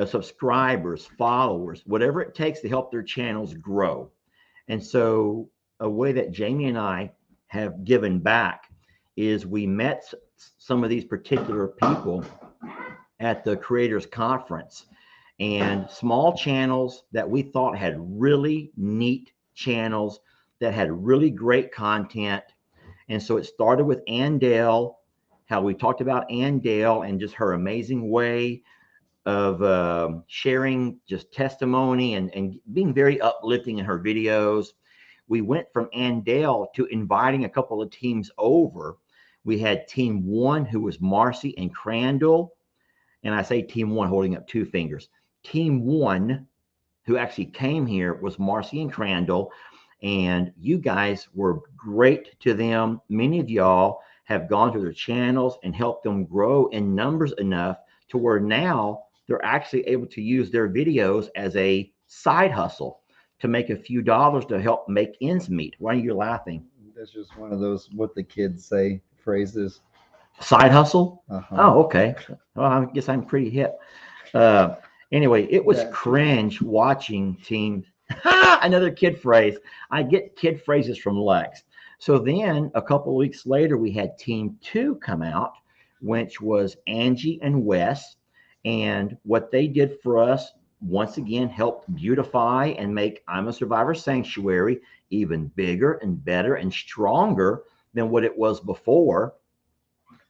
Speaker 1: subscribers, followers, whatever it takes to help their channels grow. And so a way that Jamie and I have given back is we met some of these particular people at the Creators Conference, and small channels that we thought had really neat channels that had really great content. And so it started with Andale, how we talked about Andale and just her amazing way of sharing just testimony and being very uplifting in her videos. We went from Andale to inviting a couple of teams over. We had Team 1, who was Marcy and Crandall. And I say Team 1 holding up 2 fingers. Team 1, who actually came here, was Marcy and Crandall. And you guys were great to them. Many of y'all have gone to their channels and helped them grow in numbers enough to where now they're actually able to use their videos as a side hustle to make a few dollars to help make ends meet. Why are you laughing?
Speaker 5: That's just one of those what the kids say phrases.
Speaker 1: Side hustle?
Speaker 5: Uh-huh.
Speaker 1: Oh, okay. Well, I guess I'm pretty hip. Anyway, it was cringe watching teams. Another kid phrase. I get kid phrases from Lex. So then a couple of weeks later, we had Team 2 come out, which was Angie and Wes. And what they did for us, once again, helped beautify and make I'm a Survivor Sanctuary even bigger and better and stronger than what it was before.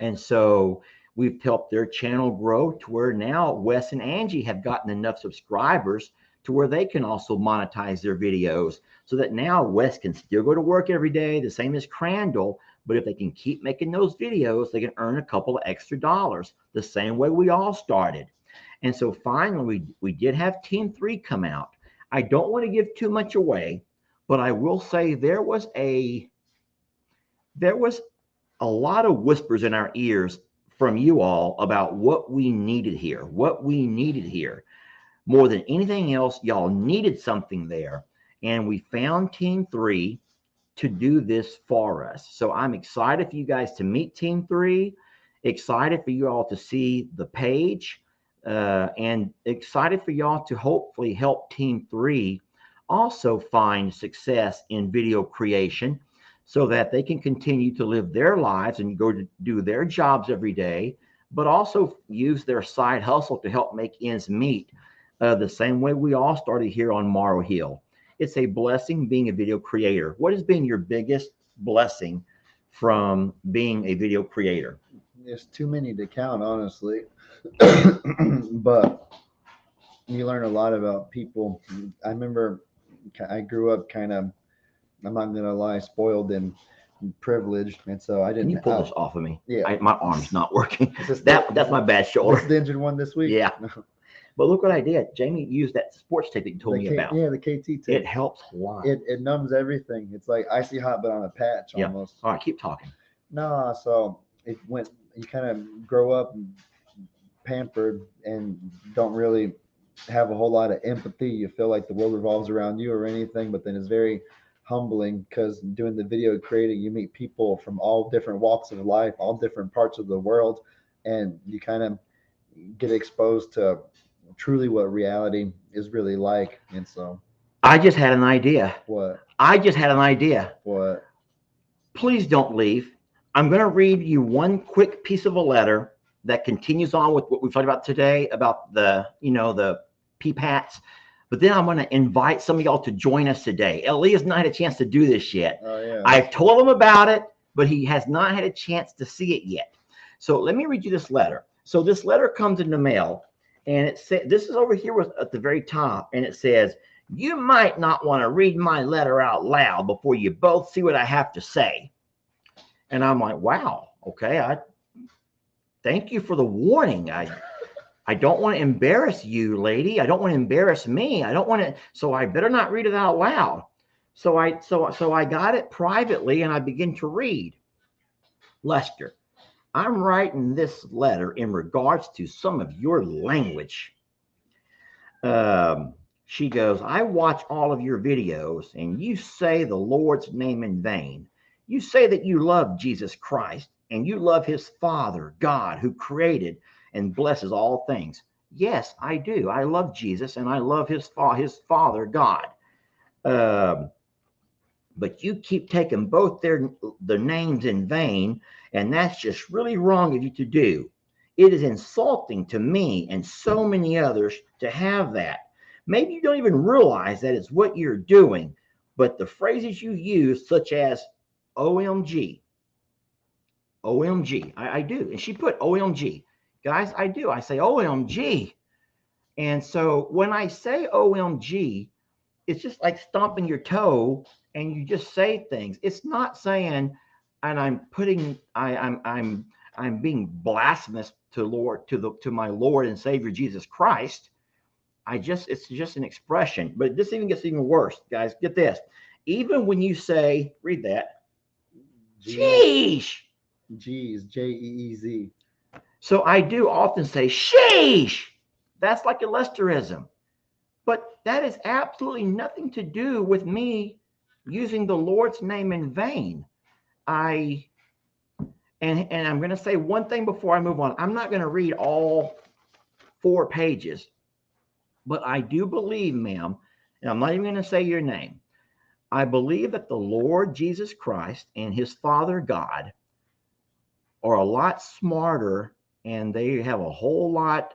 Speaker 1: And so we've helped their channel grow to where now Wes and Angie have gotten enough subscribers to where they can also monetize their videos, so that now Wes can still go to work every day, the same as Crandall. But if they can keep making those videos, they can earn a couple of extra dollars, the same way we all started. And so finally, we did have Team 3 come out. I don't want to give too much away, but I will say there was a lot of whispers in our ears from you all about what we needed here, More than anything else, y'all needed something there. And we found Team 3 to do this for us. So I'm excited for you guys to meet Team 3, excited for you all to see the page, and excited for y'all to hopefully help Team 3 also find success in video creation so that they can continue to live their lives and go to do their jobs every day, but also use their side hustle to help make ends meet, the same way we all started here on Morrow Hill. It's a blessing being a video creator. What has been your biggest blessing from being a video creator?
Speaker 5: There's too many to count, honestly. But you learn a lot about people. I remember I grew up kind of, I'm not gonna lie, spoiled and privileged, and so I
Speaker 1: Can you
Speaker 5: didn't.
Speaker 1: pull this off of me?
Speaker 5: Yeah.
Speaker 1: My arm's not working.
Speaker 5: Is this
Speaker 1: That's my bad
Speaker 5: This
Speaker 1: shoulder.
Speaker 5: the injured one this week?
Speaker 1: Yeah. But look what I did. Jamie used that sports tape that you told me about.
Speaker 5: Yeah, the KT tape.
Speaker 1: It helps a lot.
Speaker 5: It numbs everything. It's like icy hot, but on a patch
Speaker 1: Yeah.
Speaker 5: almost.
Speaker 1: All right, keep talking.
Speaker 5: No, so it went. You kind of grow up pampered and don't really have a whole lot of empathy. You feel like the world revolves around you or anything, but then it's very humbling because doing the video creating, you meet people from all different walks of life, all different parts of the world, and you kind of get exposed to truly what reality is really like. And so,
Speaker 1: I just had an idea.
Speaker 5: what?
Speaker 1: I just had an idea.
Speaker 5: What?
Speaker 1: Please don't leave. I'm going to read you one quick piece of a letter that continues on with what we've talked about today about the PPATs. But then I'm going to invite some of y'all to join us today. Ellie has not had a chance to do this yet.
Speaker 5: Oh, yeah.
Speaker 1: I've told him about it, but he has not had a chance to see it yet. So let me read you this letter. So this letter comes in the mail, and it says, this is over here at the very top, and it says, you might not want to read my letter out loud before you both see what I have to say. And I'm like, wow, okay, I thank you for the warning. I don't want to embarrass you, lady. I don't want to embarrass me. I don't want to, so I better not read it out loud. So I got it privately and I begin to read. Lester, I'm writing this letter in regards to some of your language. She goes, I watch all of your videos and you say the Lord's name in vain. You say that you love Jesus Christ and you love his Father, God, who created and blesses all things. Yes, I do. I love Jesus and I love his Father, God. But you keep taking both their names in vain, and that's just really wrong of you to do. It is insulting to me and so many others to have that. Maybe you don't even realize that it's what you're doing, but the phrases you use, such as OMG, I do. And she put OMG. Guys, I do. I say OMG. And so when I say OMG, it's just like stomping your toe and you just say things. It's not saying, and I'm being blasphemous to my Lord and Savior Jesus Christ. It's just an expression. But this even gets even worse, guys. Get this. Even when you say, read that, sheesh.
Speaker 5: Jeez, Jeez.
Speaker 1: So I do often say, sheesh. That's like a Lesterism. But that is absolutely nothing to do with me using the Lord's name in vain. And I'm going to say one thing before I move on. I'm not going to read all 4 pages, but I do believe, ma'am, and I'm not even going to say your name. I believe that the Lord Jesus Christ and his Father God are a lot smarter, and they have a whole lot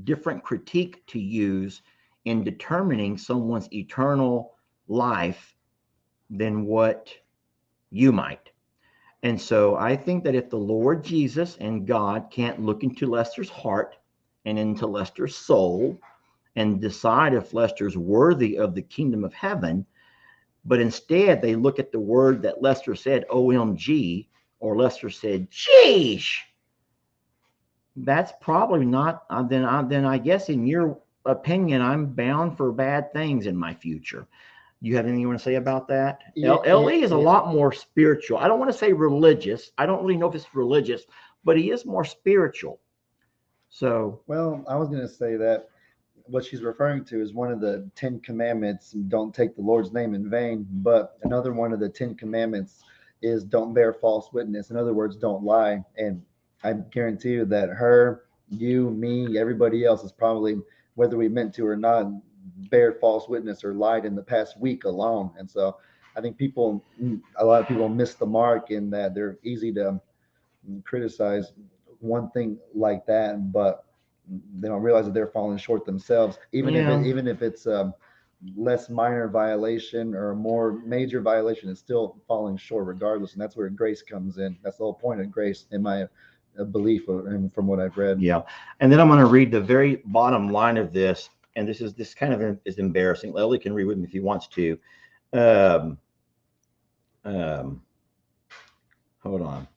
Speaker 1: different critique to use in determining someone's eternal life than what you might. And so I think that if the Lord Jesus and God can't look into Lester's heart and into Lester's soul and decide if Lester's worthy of the kingdom of heaven, but instead they look at the word that Lester said, OMG, or Lester said, sheesh, that's probably not, then I guess in your opinion, I'm bound for bad things in my future. You have anything you want to say about that?
Speaker 5: Yeah,
Speaker 1: LE is a lot more spiritual. I don't want to say religious. I don't really know if it's religious, but he is more spiritual. So,
Speaker 5: well, I was going to say that what she's referring to is one of the 10 commandments, don't take the Lord's name in vain. But another one of the 10 commandments is don't bear false witness. In other words, don't lie. And I guarantee you that her, you, me, everybody else is probably, whether we meant to or not, bear false witness or lied in the past week alone. And so I think a lot of people miss the mark in that they're easy to criticize one thing like that, but they don't realize that they're falling short themselves, even if it's less minor violation or a more major violation is still falling short regardless, and that's where grace comes in. That's the whole point of grace, in my belief, and from what I've read.
Speaker 1: Yeah. And then I'm going to read the very bottom line of this. And this kind of is embarrassing. Ellie can read with me if he wants to. Um, um, hold on.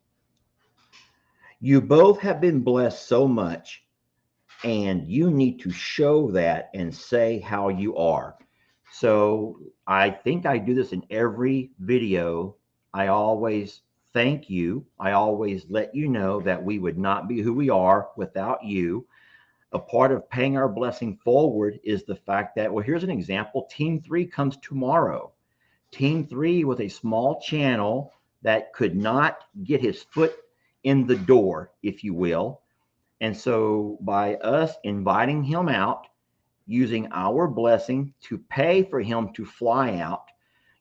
Speaker 1: You both have been blessed so much, and you need to show that and say how you are. So I think I do this in every video. I always thank you. I always let you know that we would not be who we are without you. A part of paying our blessing forward is the fact that, well, here's an example. Team 3 comes tomorrow. Team 3 was a small channel that could not get his foot in the door, if you will. And so by us inviting him out, using our blessing to pay for him to fly out,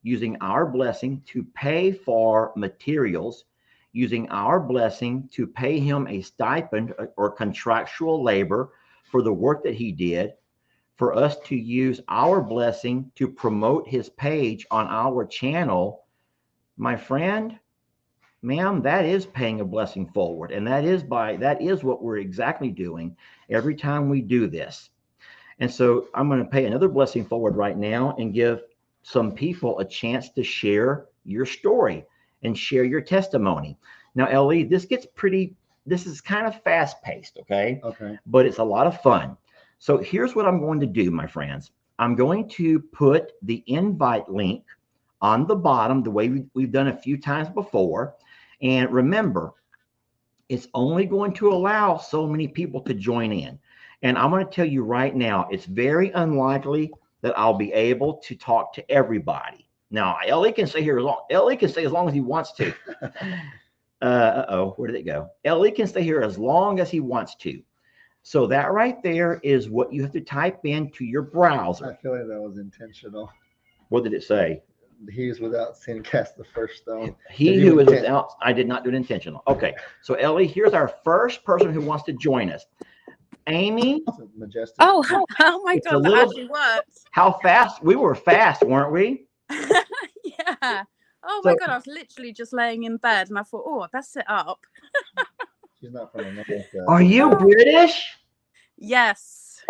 Speaker 1: using our blessing to pay for materials, using our blessing to pay him a stipend or contractual labor for the work that he did, for us to use our blessing to promote his page on our channel, my friend, ma'am, that is paying a blessing forward. And that is what we're exactly doing every time we do this. And so I'm going to pay another blessing forward right now and give some people a chance to share your story and share your testimony. Now, Ellie, this is kind of fast paced, okay?
Speaker 5: Okay.
Speaker 1: But it's a lot of fun. So here's what I'm going to do, my friends. I'm going to put the invite link on the bottom, the way we've done a few times before. And remember, it's only going to allow so many people to join in. And I'm going to tell you right now, it's very unlikely that I'll be able to talk to everybody. Now, Ellie can stay here as long as he wants to. Where did it go? Ellie can stay here as long as he wants to. So that right there is what you have to type into your browser.
Speaker 5: I feel like that was intentional.
Speaker 1: What did it say?
Speaker 5: He is without sin cast the first stone.
Speaker 1: He who is without, I did not do it intentional. Okay. So Ellie, here's our first person who wants to join us. Amy.
Speaker 5: Majestic.
Speaker 6: Oh my God, that actually worked.
Speaker 1: How fast? We were fast, weren't we?
Speaker 6: Yeah. Oh my God, I was literally just laying in bed and I thought, oh, I best sit up.
Speaker 5: She's not from America.
Speaker 1: Are you British?
Speaker 6: Yes.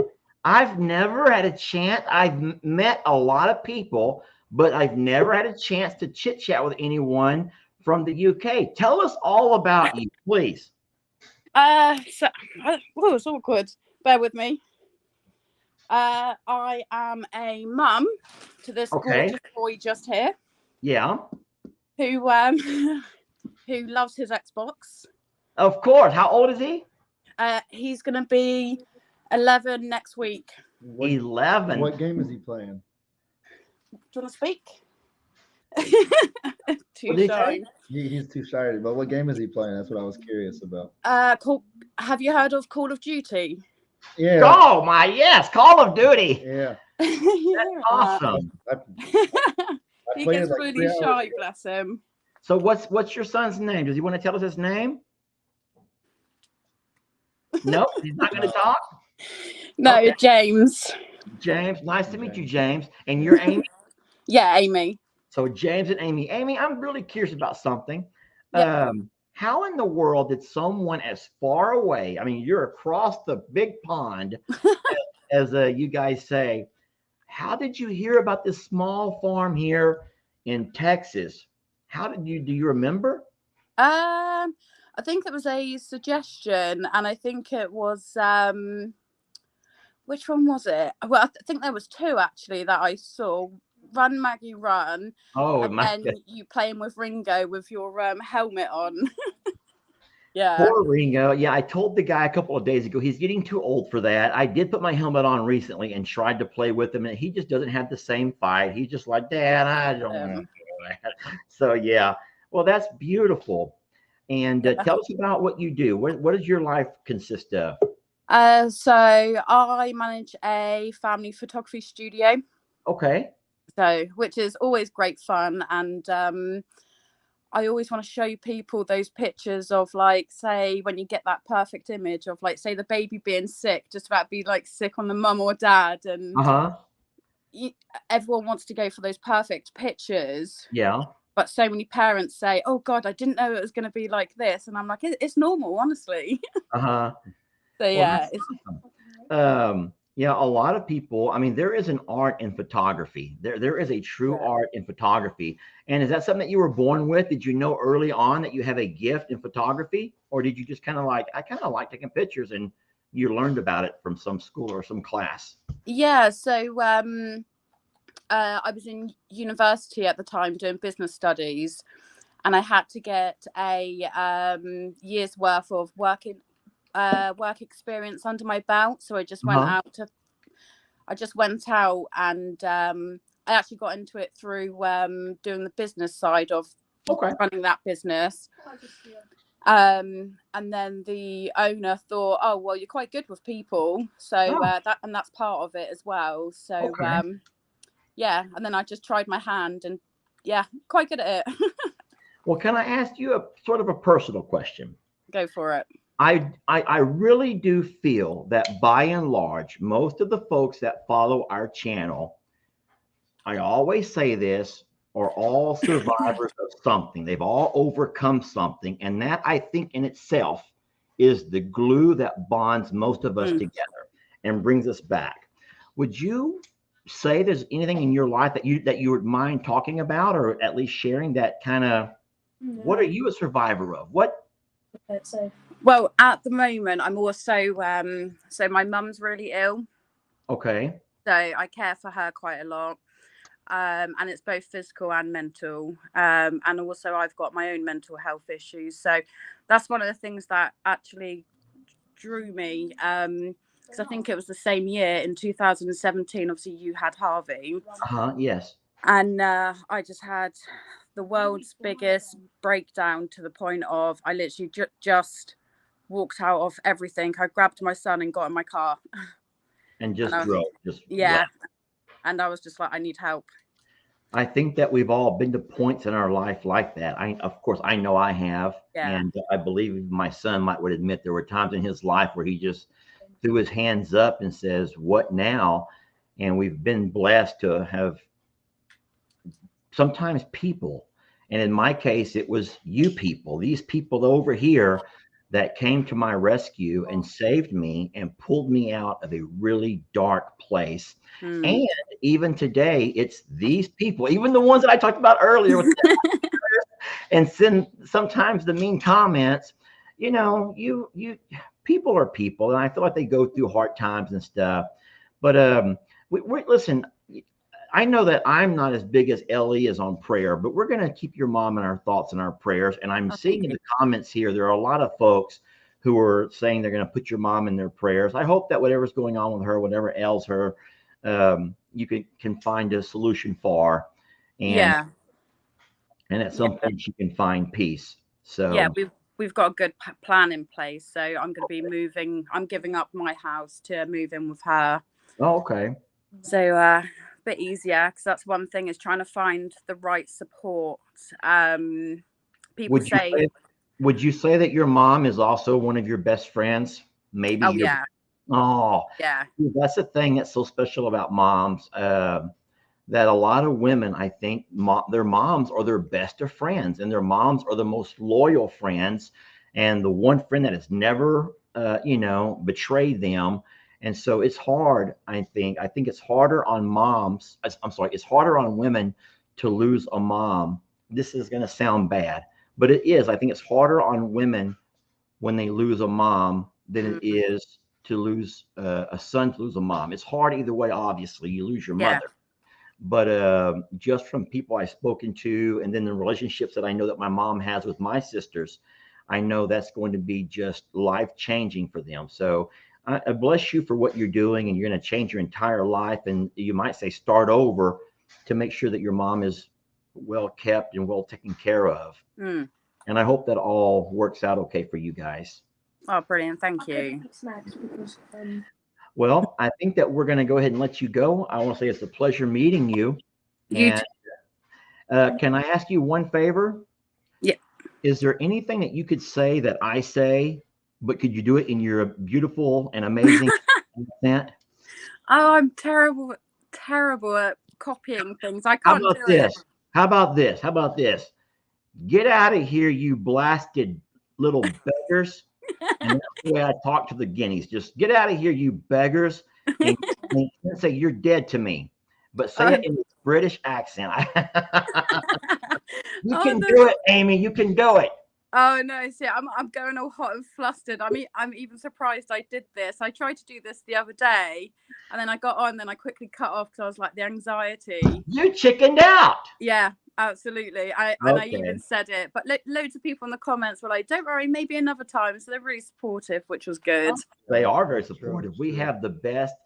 Speaker 1: I've never had a chance. I've met a lot of people, but I've never had a chance to chit chat with anyone from the UK. Tell us all about you, please.
Speaker 6: It's awkward. Bear with me. I am a mum to this gorgeous boy just here.
Speaker 1: Yeah.
Speaker 6: Who loves his Xbox.
Speaker 1: Of course. How old is he?
Speaker 6: He's gonna be 11 next week.
Speaker 1: 11.
Speaker 5: What game is he playing?
Speaker 6: Do you want to speak? Too shy.
Speaker 5: He's too shy. But what game is he playing? That's what I was curious about.
Speaker 6: Have you heard of Call of Duty?
Speaker 5: Yeah.
Speaker 1: Oh my yes, Call of Duty.
Speaker 5: Yeah.
Speaker 1: That's awesome.
Speaker 6: He gets really shy, bless him.
Speaker 1: So what's your son's name? Does he want to tell us his name? Nope, he's not going to talk.
Speaker 6: No,
Speaker 1: okay.
Speaker 6: James.
Speaker 1: James, nice to meet you, James. And you're Amy?
Speaker 6: Yeah, Amy.
Speaker 1: So James and Amy. Amy, I'm really curious about something.
Speaker 6: Yeah.
Speaker 1: How in the world did someone as far away, I mean, you're across the big pond, as you guys say, how did you hear about this small farm here in Texas? Do you remember?
Speaker 6: I think it was a suggestion, and I think it was which one was it? Well, I think there was two actually that I saw. Run Maggie Run.
Speaker 1: Oh,
Speaker 6: and then you playing with Ringo with your helmet on. Yeah.
Speaker 1: Poor Ringo. Yeah, I told the guy a couple of days ago he's getting too old for that. I did put my helmet on recently and tried to play with him, and he just doesn't have the same fight. He's just like, Dad, I don't want to do that. So yeah, well, that's beautiful. And tell us about what you do. What does your life consist of?
Speaker 6: So I manage a family photography studio.
Speaker 1: Okay.
Speaker 6: So, which is always great fun, and I always want to show people those pictures of, like, say, when you get that perfect image of, like, say, the baby being sick, just about to be like sick on the mum or dad, and everyone wants to go for those perfect pictures.
Speaker 1: Yeah.
Speaker 6: But so many parents say, "Oh God, I didn't know it was going to be like this," and I'm like, "It's normal, honestly."
Speaker 1: Uh-huh.
Speaker 6: So
Speaker 1: Well,
Speaker 6: yeah,
Speaker 1: that's awesome. Yeah, a lot of people, I mean, there is an art in photography. There is a true art in photography. And is that something that you were born with? Did you know early on that you have a gift in photography? Or did you just kind of like, I kind of like taking pictures, and you learned about it from some school or some class?
Speaker 6: yeah. So I was in university at the time doing business studies, and I had to get a year's worth of work experience under my belt. So I just went
Speaker 1: Uh-huh.
Speaker 6: out and I actually got into it through doing the business side of
Speaker 1: Okay.
Speaker 6: running that business. And then the owner thought, oh well, you're quite good with people, so that's part of it as well. So
Speaker 1: Okay.
Speaker 6: yeah, and then I just tried my hand, and yeah, quite good at it.
Speaker 1: Well, can I ask you a sort of a personal question?
Speaker 6: Go for it.
Speaker 1: I really do feel that by and large, most of the folks that follow our channel, I always say this, are all survivors of something. They've all overcome something. And that, I think, in itself is the glue that bonds most of us together and brings us back. Would you say there's anything in your life that you would mind talking about, or at least sharing, that kind of, what are you a survivor of? What?
Speaker 6: Well, at the moment, I'm also so my mum's really ill.
Speaker 1: Okay.
Speaker 6: So I care for her quite a lot. And it's both physical and mental. And also I've got my own mental health issues. So that's one of the things that actually drew me. Because I think it was the same year in 2017. Obviously, you had Harvey.
Speaker 1: Yes.
Speaker 6: And I just had the world's biggest breakdown, to the point of I literally just walked out of everything. I grabbed my son and got in my car.
Speaker 1: And just drove.
Speaker 6: Yeah. And I was just like, I need help.
Speaker 1: I think that we've all been to points in our life like that. Of course, I know I have.
Speaker 6: Yeah.
Speaker 1: And I believe my son would admit there were times in his life where he just threw his hands up and says, what now? And we've been blessed to have sometimes people. And in my case, it was you people, these people over here that came to my rescue and saved me and pulled me out of a really dark place. And even today, it's these people, even the ones that I talked about earlier with and send sometimes the mean comments. You people are people, and I feel like they go through hard times and stuff. But listen, I know that I'm not as big as Ellie is on prayer, but we're going to keep your mom in our thoughts and our prayers. And I'm seeing in the comments here, there are a lot of folks who are saying they're going to put your mom in their prayers. I hope that whatever's going on with her, whatever ails her, you can find a solution for, and at some point she can find peace. So
Speaker 6: yeah, we've got a good plan in place. So I'm going to be moving. I'm giving up my house to move in with her.
Speaker 1: Oh, okay.
Speaker 6: So a bit easier, because that's one thing, is trying to find the right support. People say,
Speaker 1: would you say that your mom is also one of your best friends? Maybe. Oh,
Speaker 6: yeah.
Speaker 1: That's the thing that's so special about moms. That a lot of women, I think, their moms are their best of friends, and their moms are the most loyal friends, and the one friend that has never, betrayed them. And so it's hard. I think it's harder on moms. I'm sorry, it's harder on women to lose a mom. This is going to sound bad, but it is. I think it's harder on women when they lose a mom than it is to lose a son, to lose a mom. It's hard either way. Obviously, you lose your mother. But just from people I've spoken to, and then the relationships that I know that my mom has with my sisters, I know that's going to be just life-changing for them. So I bless you for what you're doing, and you're going to change your entire life, and you might say start over, to make sure that your mom is well kept and well taken care of. And I hope that all works out okay for you guys.
Speaker 6: Oh, brilliant. Thank you.
Speaker 1: Well, I think that we're going to go ahead and let you go. I want to say it's a pleasure meeting you. And can I ask you one favor?
Speaker 6: Yeah.
Speaker 1: Is there anything that you could say that I say, but could you do it in your beautiful and amazing accent?
Speaker 6: Oh, I'm terrible terrible at copying things. I
Speaker 1: How
Speaker 6: can't
Speaker 1: about
Speaker 6: do it.
Speaker 1: this? How about this? How about this? Get out of here, you blasted little beggars. And that's the way I talk to the Guineas. Just get out of here, you beggars. And say you're dead to me. But say it in a British accent. You
Speaker 6: Oh,
Speaker 1: can do it, Amy. You can do it.
Speaker 6: Oh no, see, I'm going all hot and flustered. I mean, I'm even surprised I did this. I tried to do this the other day, and then I got on, then I quickly cut off because I was like the anxiety.
Speaker 1: You chickened out.
Speaker 6: Yeah, absolutely. And I even said it, but loads of people in the comments were like, "Don't worry, maybe another time." So they're really supportive, which was good.
Speaker 1: They are very supportive. We have the best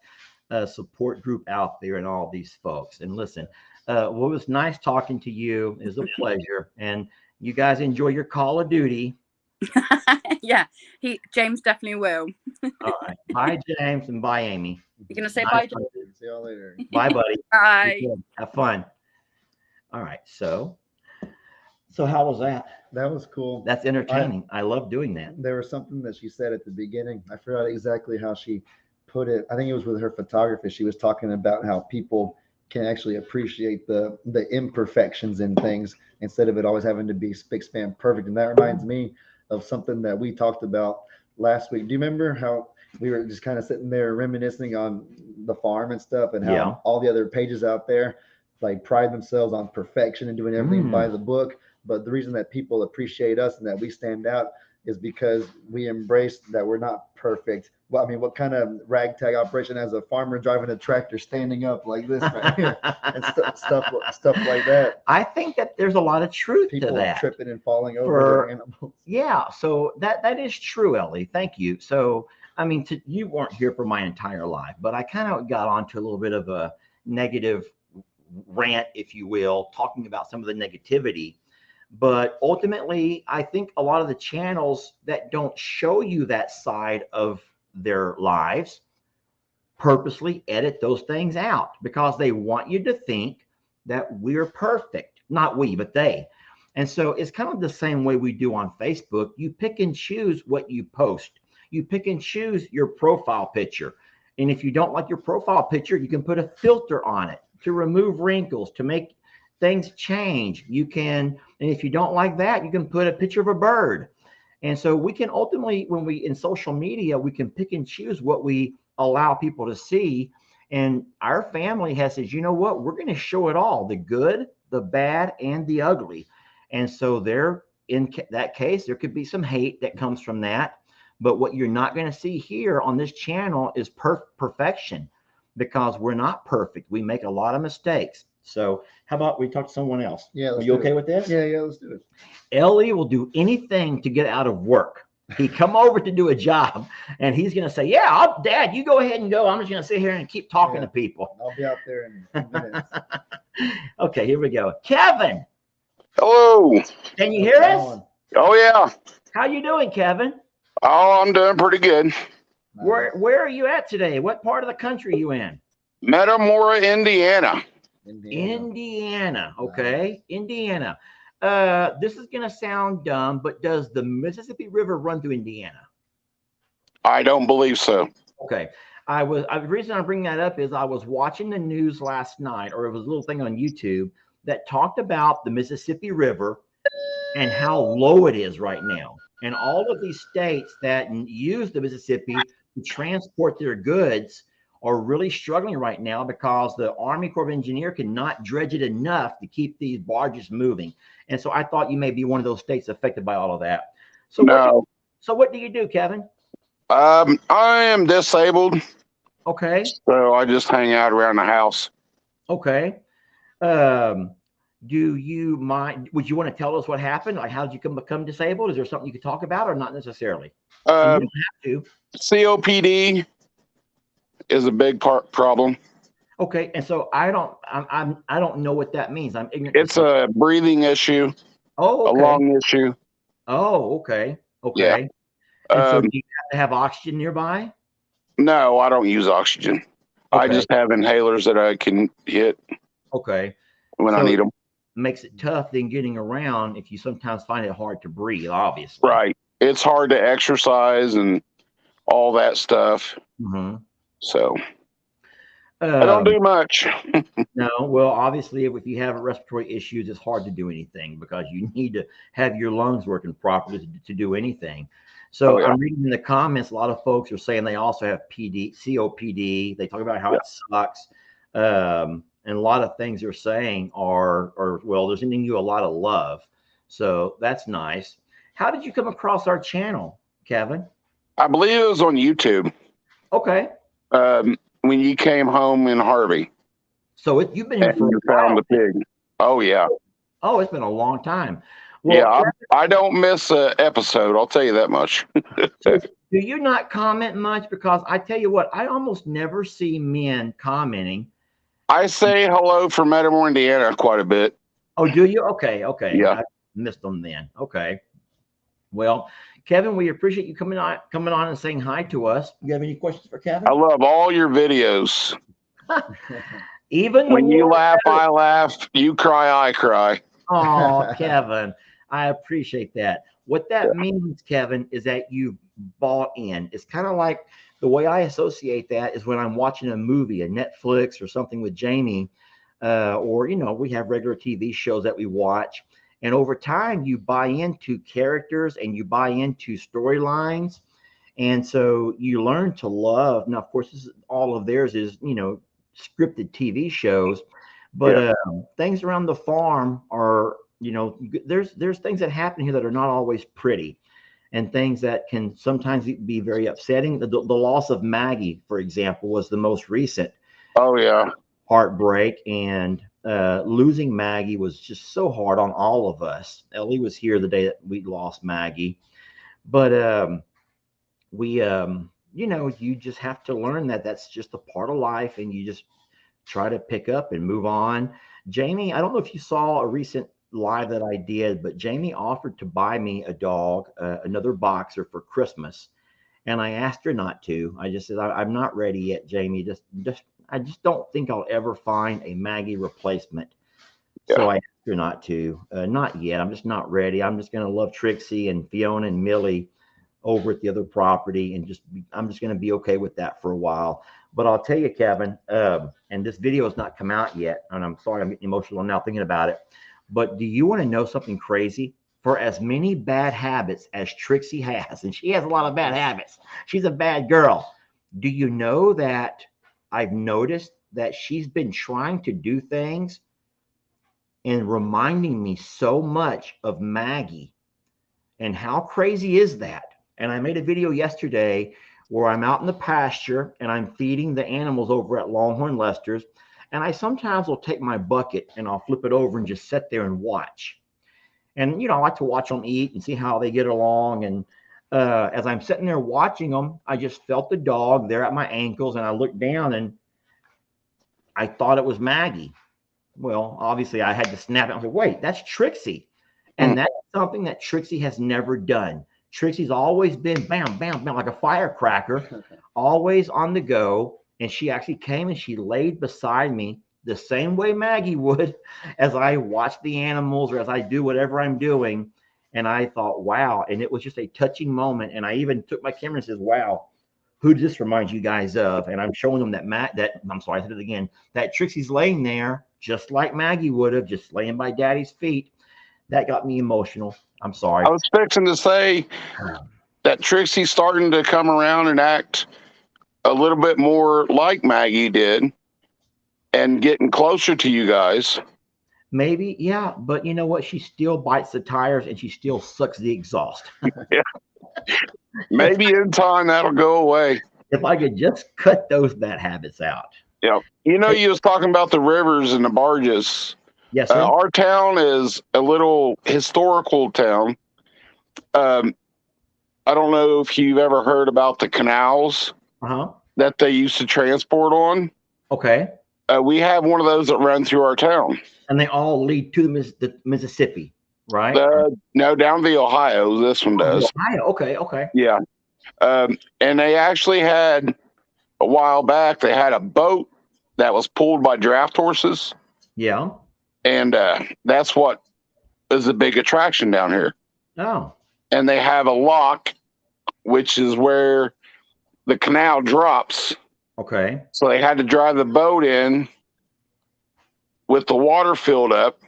Speaker 1: support group out there, and all these folks. And listen, well, it was nice talking to you. It was a pleasure, and you guys enjoy your Call of Duty.
Speaker 6: Yeah, James definitely will.
Speaker 1: All right. Bye, James, and bye, Amy.
Speaker 6: You're going to say bye, James?
Speaker 5: See y'all later.
Speaker 1: Bye, buddy.
Speaker 6: Bye.
Speaker 1: Have fun. All right. So how was that?
Speaker 5: That was cool.
Speaker 1: That's entertaining. I love doing that.
Speaker 5: There was something that she said at the beginning. I forgot exactly how she put it. I think it was with her photography. She was talking about how people can actually appreciate the imperfections in things instead of it always having to be spick span perfect. And that reminds me of something that we talked about last week. Do you remember how we were just kind of sitting there reminiscing on the farm and stuff, and how all the other pages out there like pride themselves on perfection and doing everything by the book? But the reason that people appreciate us and that we stand out is because we embrace that we're not perfect. Well, I mean, what kind of ragtag operation as a farmer driving a tractor standing up like this right here and stuff like that?
Speaker 1: I think that there's a lot of truth
Speaker 5: People
Speaker 1: to that.
Speaker 5: tripping and falling over their animals.
Speaker 1: Yeah, so that is true, Ellie. Thank you. So, I mean, you weren't here for my entire life, but I kind of got onto a little bit of a negative rant, if you will, talking about some of the negativity. But ultimately, I think a lot of the channels that don't show you that side of their lives purposely edit those things out because they want you to think that we're perfect. Not we, but they. And so it's kind of the same way we do on Facebook. You pick and choose what you post. You pick and choose your profile picture. And if you don't like your profile picture, you can put a filter on it to remove wrinkles, to make things change. You can, and if you don't like that, you can put a picture of a bird. And so we can ultimately, when we in social media, we can pick and choose what we allow people to see. And our family has said, you know what, we're going to show it all, the good, the bad, and the ugly. And so there, in that case, there could be some hate that comes from that. But what you're not going to see here on this channel is perfection, because we're not perfect. We make a lot of mistakes. So how about we talk to someone else?
Speaker 5: Yeah.
Speaker 1: Are you okay with this?
Speaker 5: Yeah, let's do it.
Speaker 1: Ellie will do anything to get out of work. He come over to do a job, and he's going to say, yeah, Dad, you go ahead and go. I'm just going to sit here and keep talking to people.
Speaker 5: I'll be out there in a few minutes.
Speaker 1: Okay, here we go. Kevin.
Speaker 7: Hello.
Speaker 1: Can you hear us?
Speaker 7: Oh, yeah.
Speaker 1: How you doing, Kevin?
Speaker 7: Oh, I'm doing pretty good.
Speaker 1: Where are you at today? What part of the country are you in?
Speaker 7: Metamora, Indiana.
Speaker 1: Indiana. Okay. Indiana. This is going to sound dumb, but does the Mississippi River run through Indiana?
Speaker 7: I don't believe so.
Speaker 1: Okay. The reason I'm bringing that up is I was watching the news last night, or it was a little thing on YouTube that talked about the Mississippi River and how low it is right now. And all of these states that use the Mississippi to transport their goods are really struggling right now because the Army Corps of Engineers cannot dredge it enough to keep these barges moving. And so I thought you may be one of those states affected by all of that. So
Speaker 7: no.
Speaker 1: What do you do, Kevin?
Speaker 7: I am disabled.
Speaker 1: Okay.
Speaker 7: So I just hang out around the house.
Speaker 1: Okay. Do you mind? Would you want to tell us what happened? Like, how did you become disabled? Is there something you could talk about, or not necessarily? You don't have to.
Speaker 7: COPD is a big problem.
Speaker 1: Okay, and so I don't know what that means. I'm ignorant.
Speaker 7: It's a breathing issue.
Speaker 1: Oh, okay.
Speaker 7: A lung issue.
Speaker 1: Oh, okay. Okay.
Speaker 7: Yeah.
Speaker 1: And so do you have to have oxygen nearby?
Speaker 7: No, I don't use oxygen.
Speaker 1: Okay.
Speaker 7: I just have inhalers that I can hit.
Speaker 1: Okay.
Speaker 7: When I need them.
Speaker 1: Makes it tough then getting around if you sometimes find it hard to breathe, obviously.
Speaker 7: Right. It's hard to exercise and all that stuff.
Speaker 1: Mm-hmm.
Speaker 7: So. I don't
Speaker 1: Um,
Speaker 7: do much.
Speaker 1: no, well, obviously, if you have respiratory issues, it's hard to do anything because you need to have your lungs working properly to do anything.
Speaker 7: Oh
Speaker 1: So
Speaker 7: yeah,
Speaker 1: I'm reading in the comments, a lot of folks are saying they also have COPD. They talk about how
Speaker 7: yeah.
Speaker 1: it sucks. And a lot of things they're saying are, well, they're sending you a lot of love. So that's nice. How did you come across our channel, Kevin?
Speaker 7: I believe it was on YouTube.
Speaker 1: Okay.
Speaker 7: When you came home in Harvey
Speaker 1: So you've been here
Speaker 7: and
Speaker 1: for a
Speaker 7: you found
Speaker 1: while.
Speaker 7: the pig. Oh yeah,
Speaker 1: Oh, it's been a long time.
Speaker 7: yeah.
Speaker 1: Well,
Speaker 7: I don't miss an episode. I'll tell you that much.
Speaker 1: so do you not comment much? Because I tell you what, I almost never see men commenting.
Speaker 7: I say hello from Metamore, Indiana, quite a bit.
Speaker 1: Oh, do you? Okay, okay.
Speaker 7: Yeah,
Speaker 1: I missed them then. Okay. Well, Kevin, we appreciate you coming on and saying hi to us. You have any questions for
Speaker 7: I
Speaker 1: Kevin?
Speaker 7: love all your videos.
Speaker 1: Even the
Speaker 7: When you
Speaker 1: war.
Speaker 7: laugh, I laugh. You cry, I cry.
Speaker 1: Oh, Kevin, I appreciate that. What that means, Kevin, is that you bought in. It's kind of like the way I associate that is when I'm watching a movie, a Netflix or something with Jamie, or we have regular TV shows that we watch, and over time you buy into characters and you buy into storylines, and so you learn to love. Now, of course, all of theirs is scripted TV shows, but
Speaker 7: Yeah.
Speaker 1: things around the farm are, there's things that happen here that are not always pretty, and things that can sometimes be very upsetting. The loss of Maggie, for example, was the most recent
Speaker 7: Oh yeah.
Speaker 1: heartbreak, and losing Maggie was just so hard on all of us. Ellie was here the day that we lost Maggie, but you just have to learn that that's just a part of life, and you just try to pick up and move on. Jamie, I don't know if you saw a recent live that I did, but Jamie offered to buy me a dog, another boxer for Christmas, and I asked her not to. I just said I'm not ready yet, Jamie. I just don't think I'll ever find a Maggie replacement.
Speaker 7: Yeah.
Speaker 1: So I asked her not to. Not yet. I'm just not ready. I'm just going to love Trixie and Fiona and Millie over at the other property, and I'm just going to be okay with that for a while. But I'll tell you, Kevin, and this video has not come out yet, and I'm sorry I'm getting emotional now thinking about it. But do you want to know something crazy? For as many bad habits as Trixie has, and she has a lot of bad habits, she's a bad girl. Do you know that I've noticed that she's been trying to do things and reminding me so much of Maggie? And how crazy is that? And I made a video yesterday where I'm out in the pasture and I'm feeding the animals over at Longhorn Lester's. And I sometimes will take my bucket and I'll flip it over and just sit there and watch. And, I like to watch them eat and see how they get along. And as I'm sitting there watching them, I just felt the dog there at my ankles, and I looked down and I thought it was Maggie. Well, obviously I had to snap it. I was like, wait, that's Trixie. And that's something that Trixie has never done. Trixie's always been bam, bam, bam, like a firecracker, always on the go. And she actually came and she laid beside me the same way Maggie would as I watch the animals or as I do whatever I'm doing. And I thought, wow. And it was just a touching moment. And I even took my camera and said, wow, who does this remind you guys of? And I'm showing them I'm sorry, I said it again, that Trixie's laying there just like Maggie would have, just laying by Daddy's feet. That got me emotional. I'm sorry.
Speaker 7: I was fixing to say that Trixie's starting to come around and act a little bit more like Maggie did and getting closer to you guys.
Speaker 1: Maybe, yeah, but you know what? She still bites the tires and she still sucks the exhaust.
Speaker 7: Yeah. Maybe in time that'll go away.
Speaker 1: If I could just cut those bad habits out.
Speaker 7: Yeah. You was talking about the rivers and the barges.
Speaker 1: Yes, sir.
Speaker 7: Our town is a little historical town. I don't know if you've ever heard about the canals that they used to transport on.
Speaker 1: Okay.
Speaker 7: We have one of those that run through our town.
Speaker 1: And they all lead to the Mississippi, right?
Speaker 7: No, down the Ohio. This one does.
Speaker 1: Ohio. Okay.
Speaker 7: Yeah. And they actually had, a while back, they had a boat that was pulled by draft horses.
Speaker 1: Yeah.
Speaker 7: And that's what is a big attraction down here.
Speaker 1: Oh.
Speaker 7: And they have a lock, which is where the canal drops
Speaker 1: Okay.
Speaker 7: So they had to drive the boat in with the water filled up,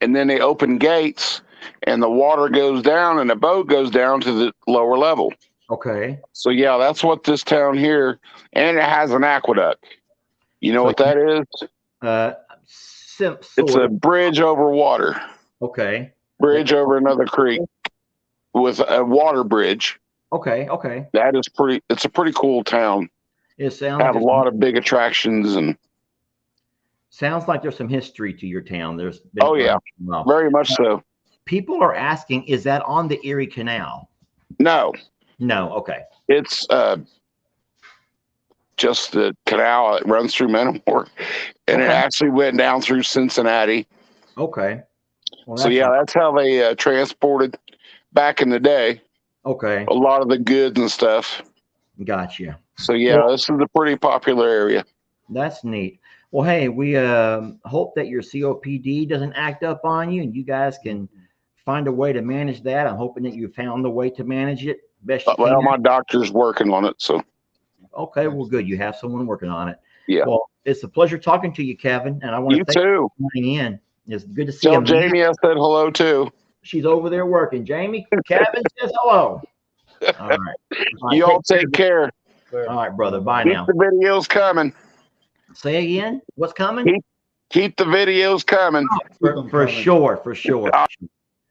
Speaker 7: and then they open gates and the water goes down and the boat goes down to the lower level.
Speaker 1: Okay.
Speaker 7: So yeah, that's what this town here, and it has an aqueduct. You know what that is? It's a bridge over water.
Speaker 1: Okay.
Speaker 7: Bridge over another creek with a water bridge.
Speaker 1: Okay. Okay.
Speaker 7: That is pretty. It's a pretty cool town.
Speaker 1: It sounds
Speaker 7: have a lot of big attractions and.
Speaker 1: Sounds like there's some history to your town. There's been
Speaker 7: very much so.
Speaker 1: People are asking, is that on the Erie Canal?
Speaker 7: No.
Speaker 1: No. Okay.
Speaker 7: It's just the canal that runs through Metamore, and it actually went down through Cincinnati.
Speaker 1: Okay. Well,
Speaker 7: so yeah, that's how they transported back in the day.
Speaker 1: Okay.
Speaker 7: A lot of the goods and stuff.
Speaker 1: Gotcha.
Speaker 7: So yeah, this is a pretty popular area.
Speaker 1: That's neat. Well, hey, we hope that your COPD doesn't act up on you, and you guys can find a way to manage that. I'm hoping that you found the way to manage it best you can.
Speaker 7: Well, my doctor's working on it, so.
Speaker 1: Okay, well, good. You have someone working on it.
Speaker 7: Yeah.
Speaker 1: Well, it's a pleasure talking to you, Kevin, and I want to thank you for coming in. It's good to see you.
Speaker 7: Tell Jamie I said hello too.
Speaker 1: She's over there working. Jamie, Kevin says hello. All right.
Speaker 7: You all take care.
Speaker 1: All right, brother. Bye
Speaker 7: Keep
Speaker 1: now.
Speaker 7: the videos coming.
Speaker 1: Say again. What's coming?
Speaker 7: Keep the videos coming.
Speaker 1: Oh, for sure. For sure. All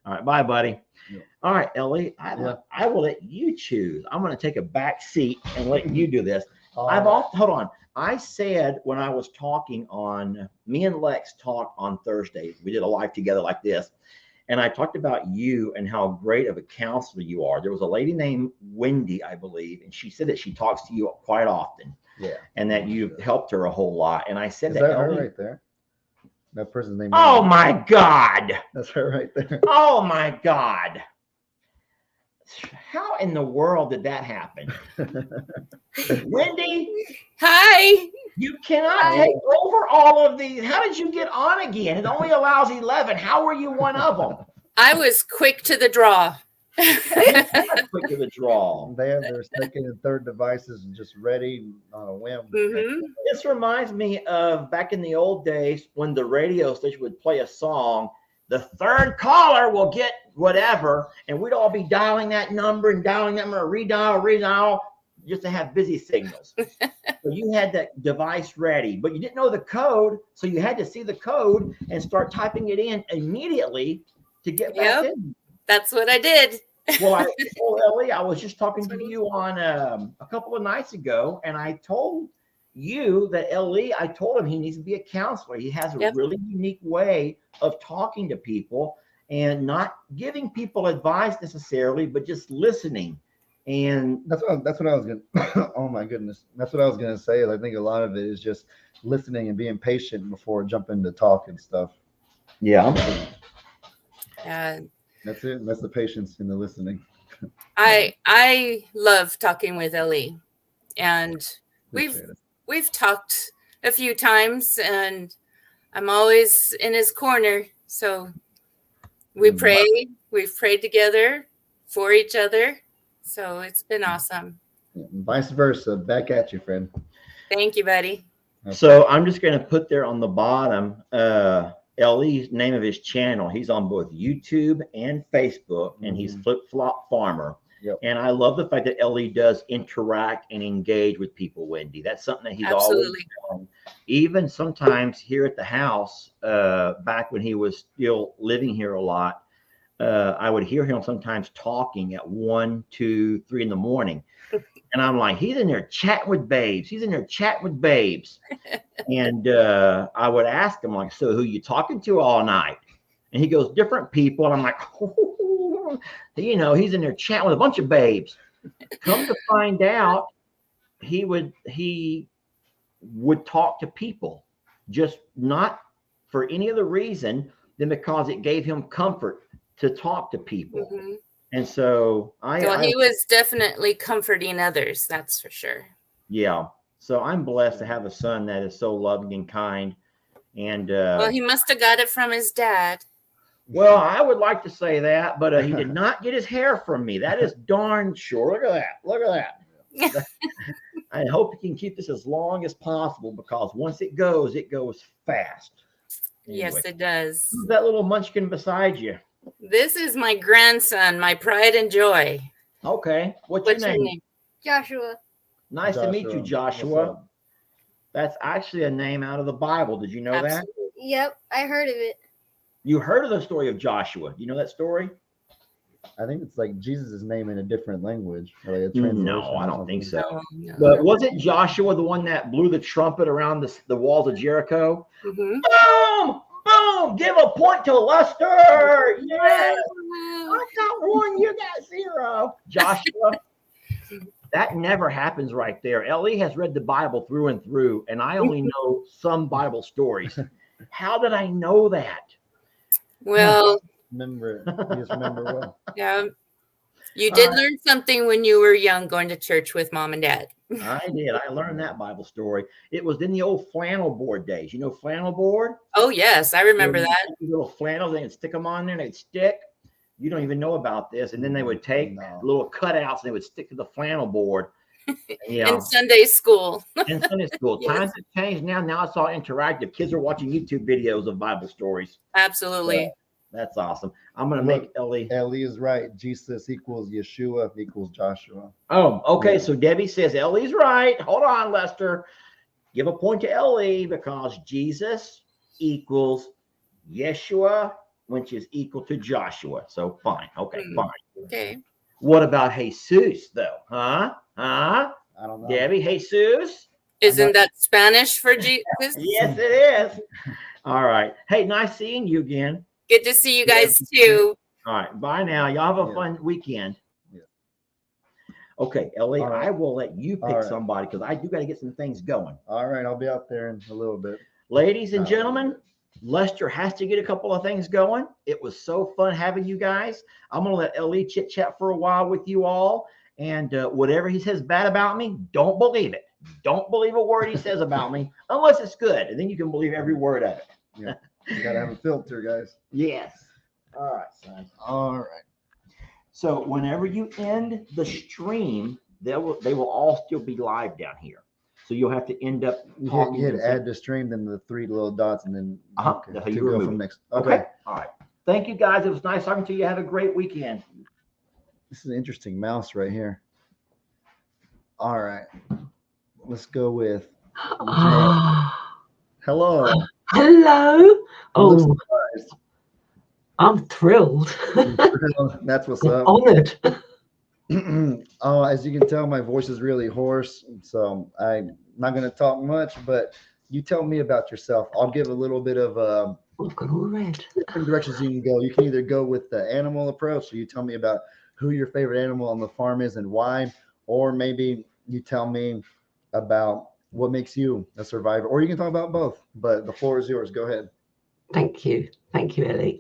Speaker 1: right. Bye, buddy. Yeah. All right, Ellie. I will let you choose. I'm going to take a back seat and let you do this. Hold on. I said when I was talking on, me and Lex talked on Thursday. We did a live together like this. And I talked about you and how great of a counselor you are. There was a lady named Wendy, I believe, and she said that she talks to you quite often.
Speaker 5: Yeah.
Speaker 1: And that you've helped her a whole lot. And I said
Speaker 5: that her right there? That person's name.
Speaker 1: Oh my God.
Speaker 5: That's her right there.
Speaker 1: Oh my God. How in the world did that happen? Wendy?
Speaker 8: Hi.
Speaker 1: You cannot take over all of these. How did you get on again? It only allows 11. How were you one of them?
Speaker 8: I was quick to the draw.
Speaker 1: Quick to the draw.
Speaker 5: They have their second and third devices and just ready on a whim.
Speaker 8: Mm-hmm.
Speaker 1: This reminds me of back in the old days when the radio station would play a song. The third caller will get whatever, and we'd all be dialing that number and dialing that number, redial, just to have busy signals. So you had that device ready, but you didn't know the code, so you had to see the code and start typing it in immediately to get back in.
Speaker 8: That's what I did.
Speaker 1: Well, Ellie, I was just talking to you on a couple of nights ago, and I told you that I told him he needs to be a counselor. He has a really unique way of talking to people and not giving people advice necessarily, but just listening. And
Speaker 5: that's what I was gonna. Oh my goodness, that's what I was gonna say. I think a lot of it is just listening and being patient before jumping to talk and stuff.
Speaker 1: Yeah.
Speaker 5: That's it. That's the patience in the listening.
Speaker 8: I love talking with Ellie, and we've talked a few times, and I'm always in his corner. So we pray. We've prayed together for each other. So it's been awesome.
Speaker 5: Vice versa. Back at you, friend.
Speaker 8: Thank you, buddy.
Speaker 1: Okay. So I'm just going to put there on the bottom Lee's name of his channel. He's on both YouTube and Facebook, and he's Flip Flop Farmer.
Speaker 5: Yep.
Speaker 1: And I love the fact that Lee does interact and engage with people, Wendy. That's something that he's always done. Even sometimes here at the house, back when he was still living here a lot, I would hear him sometimes talking at 1, 2, 3 in the morning. And I'm like, he's in there chatting with babes. He's in there chatting with babes. And I would ask him, like, so who you talking to all night? And he goes, different people. And I'm like, oh, you know, he's in there chatting with a bunch of babes. Come to find out, he would talk to people, just not for any other reason than because it gave him comfort to talk to people.
Speaker 8: Mm-hmm.
Speaker 1: And so
Speaker 8: he was definitely comforting others. That's for sure.
Speaker 1: Yeah. So I'm blessed to have a son that is so loving and kind. And
Speaker 8: well, he must have got it from his dad.
Speaker 1: Well, I would like to say that, but he did not get his hair from me. That is darn sure. Look at that. I hope you can keep this as long as possible because once it goes fast.
Speaker 8: Yes,
Speaker 1: Anyway,
Speaker 8: it does.
Speaker 1: who's that little munchkin beside you?
Speaker 8: This is my grandson, my pride and joy.
Speaker 1: Okay. What's your name?
Speaker 9: Joshua.
Speaker 1: Nice to meet you, Joshua. That's actually a name out of the Bible. Did you know that?
Speaker 9: Yep, I heard of it.
Speaker 1: You heard of the story of Joshua. You know that story?
Speaker 5: I think it's like Jesus' name in a different language. Or like a
Speaker 1: No, I don't think so.
Speaker 8: No.
Speaker 1: But was it Joshua the one that blew the trumpet around the walls of Jericho?
Speaker 8: Mm-hmm.
Speaker 1: Boom! Boom! Give a point to Lester! Yes! I got 1, you got 0. Joshua, that never happens right there. Ellie has read the Bible through and through, and I only know some Bible stories. How did I know that?
Speaker 8: Well,
Speaker 5: remember it. You just remember well.
Speaker 8: Yeah. You did learn something when you were young going to church with mom and dad.
Speaker 1: I did. I learned that Bible story. It was in the old flannel board days. You know flannel board?
Speaker 8: Oh, yes. I remember that.
Speaker 1: Little flannels, they would stick them on there and they'd stick. You don't even know about this. And then they would take little cutouts and they would stick to the flannel board.
Speaker 8: In Sunday school.
Speaker 1: In Sunday school.
Speaker 8: Yes.
Speaker 1: Times have changed now. Now it's all interactive. Kids are watching YouTube videos of Bible stories.
Speaker 8: Absolutely.
Speaker 1: That's awesome. I'm going to make Ellie.
Speaker 5: Ellie is right. Jesus equals Yeshua equals Joshua.
Speaker 1: Oh, okay. So Debbie says Ellie's right. Hold on, Lester. Give a point to Ellie because Jesus equals Yeshua, which is equal to Joshua. So fine. Okay, fine.
Speaker 8: Okay.
Speaker 1: What about Jesus, though? Huh?
Speaker 5: I don't know.
Speaker 1: Debbie, Jesus?
Speaker 8: Isn't that Spanish for Jesus?
Speaker 1: Yes, it is. All right. Hey, nice seeing you again.
Speaker 8: Good to see you guys too.
Speaker 1: All right. Bye now. Y'all have a fun weekend.
Speaker 5: Yeah.
Speaker 1: Okay, Ellie,
Speaker 5: right.
Speaker 1: I will let you pick somebody because I do got to get some things going.
Speaker 5: All right. I'll be out there in a little bit.
Speaker 1: Ladies and gentlemen, Lester has to get a couple of things going. It was so fun having you guys. I'm going to let Ellie chit chat for a while with you all. And whatever he says bad about me, don't believe it. Don't believe a word he says about me unless it's good. And then you can believe every word of it.
Speaker 5: Yeah. You got to have a filter, guys.
Speaker 1: Yes. All right, son.
Speaker 5: All right.
Speaker 1: So whenever you end the stream, they will all still be live down here. So you'll have to end up talking.
Speaker 5: You hit add to stream, then the 3 little dots, and then
Speaker 1: That's how you go from
Speaker 5: next.
Speaker 1: Okay. All right. Thank you, guys. It was nice talking to you. Have a great weekend.
Speaker 5: This is an interesting mouse right here. All right. Let's go with. Hello.
Speaker 10: Hello. Oh, I'm thrilled.
Speaker 5: That's what's up.
Speaker 10: Honored.
Speaker 5: Oh, as you can tell, my voice is really hoarse, so I'm not going to talk much. But you tell me about yourself. I'll give a little bit of
Speaker 10: I've got all red.
Speaker 5: Different directions you can go. You can either go with the animal approach, so you tell me about who your favorite animal on the farm is and why, or maybe you tell me about what makes you a survivor, or you can talk about both. But the floor is yours. Go ahead.
Speaker 10: Thank you, Ellie.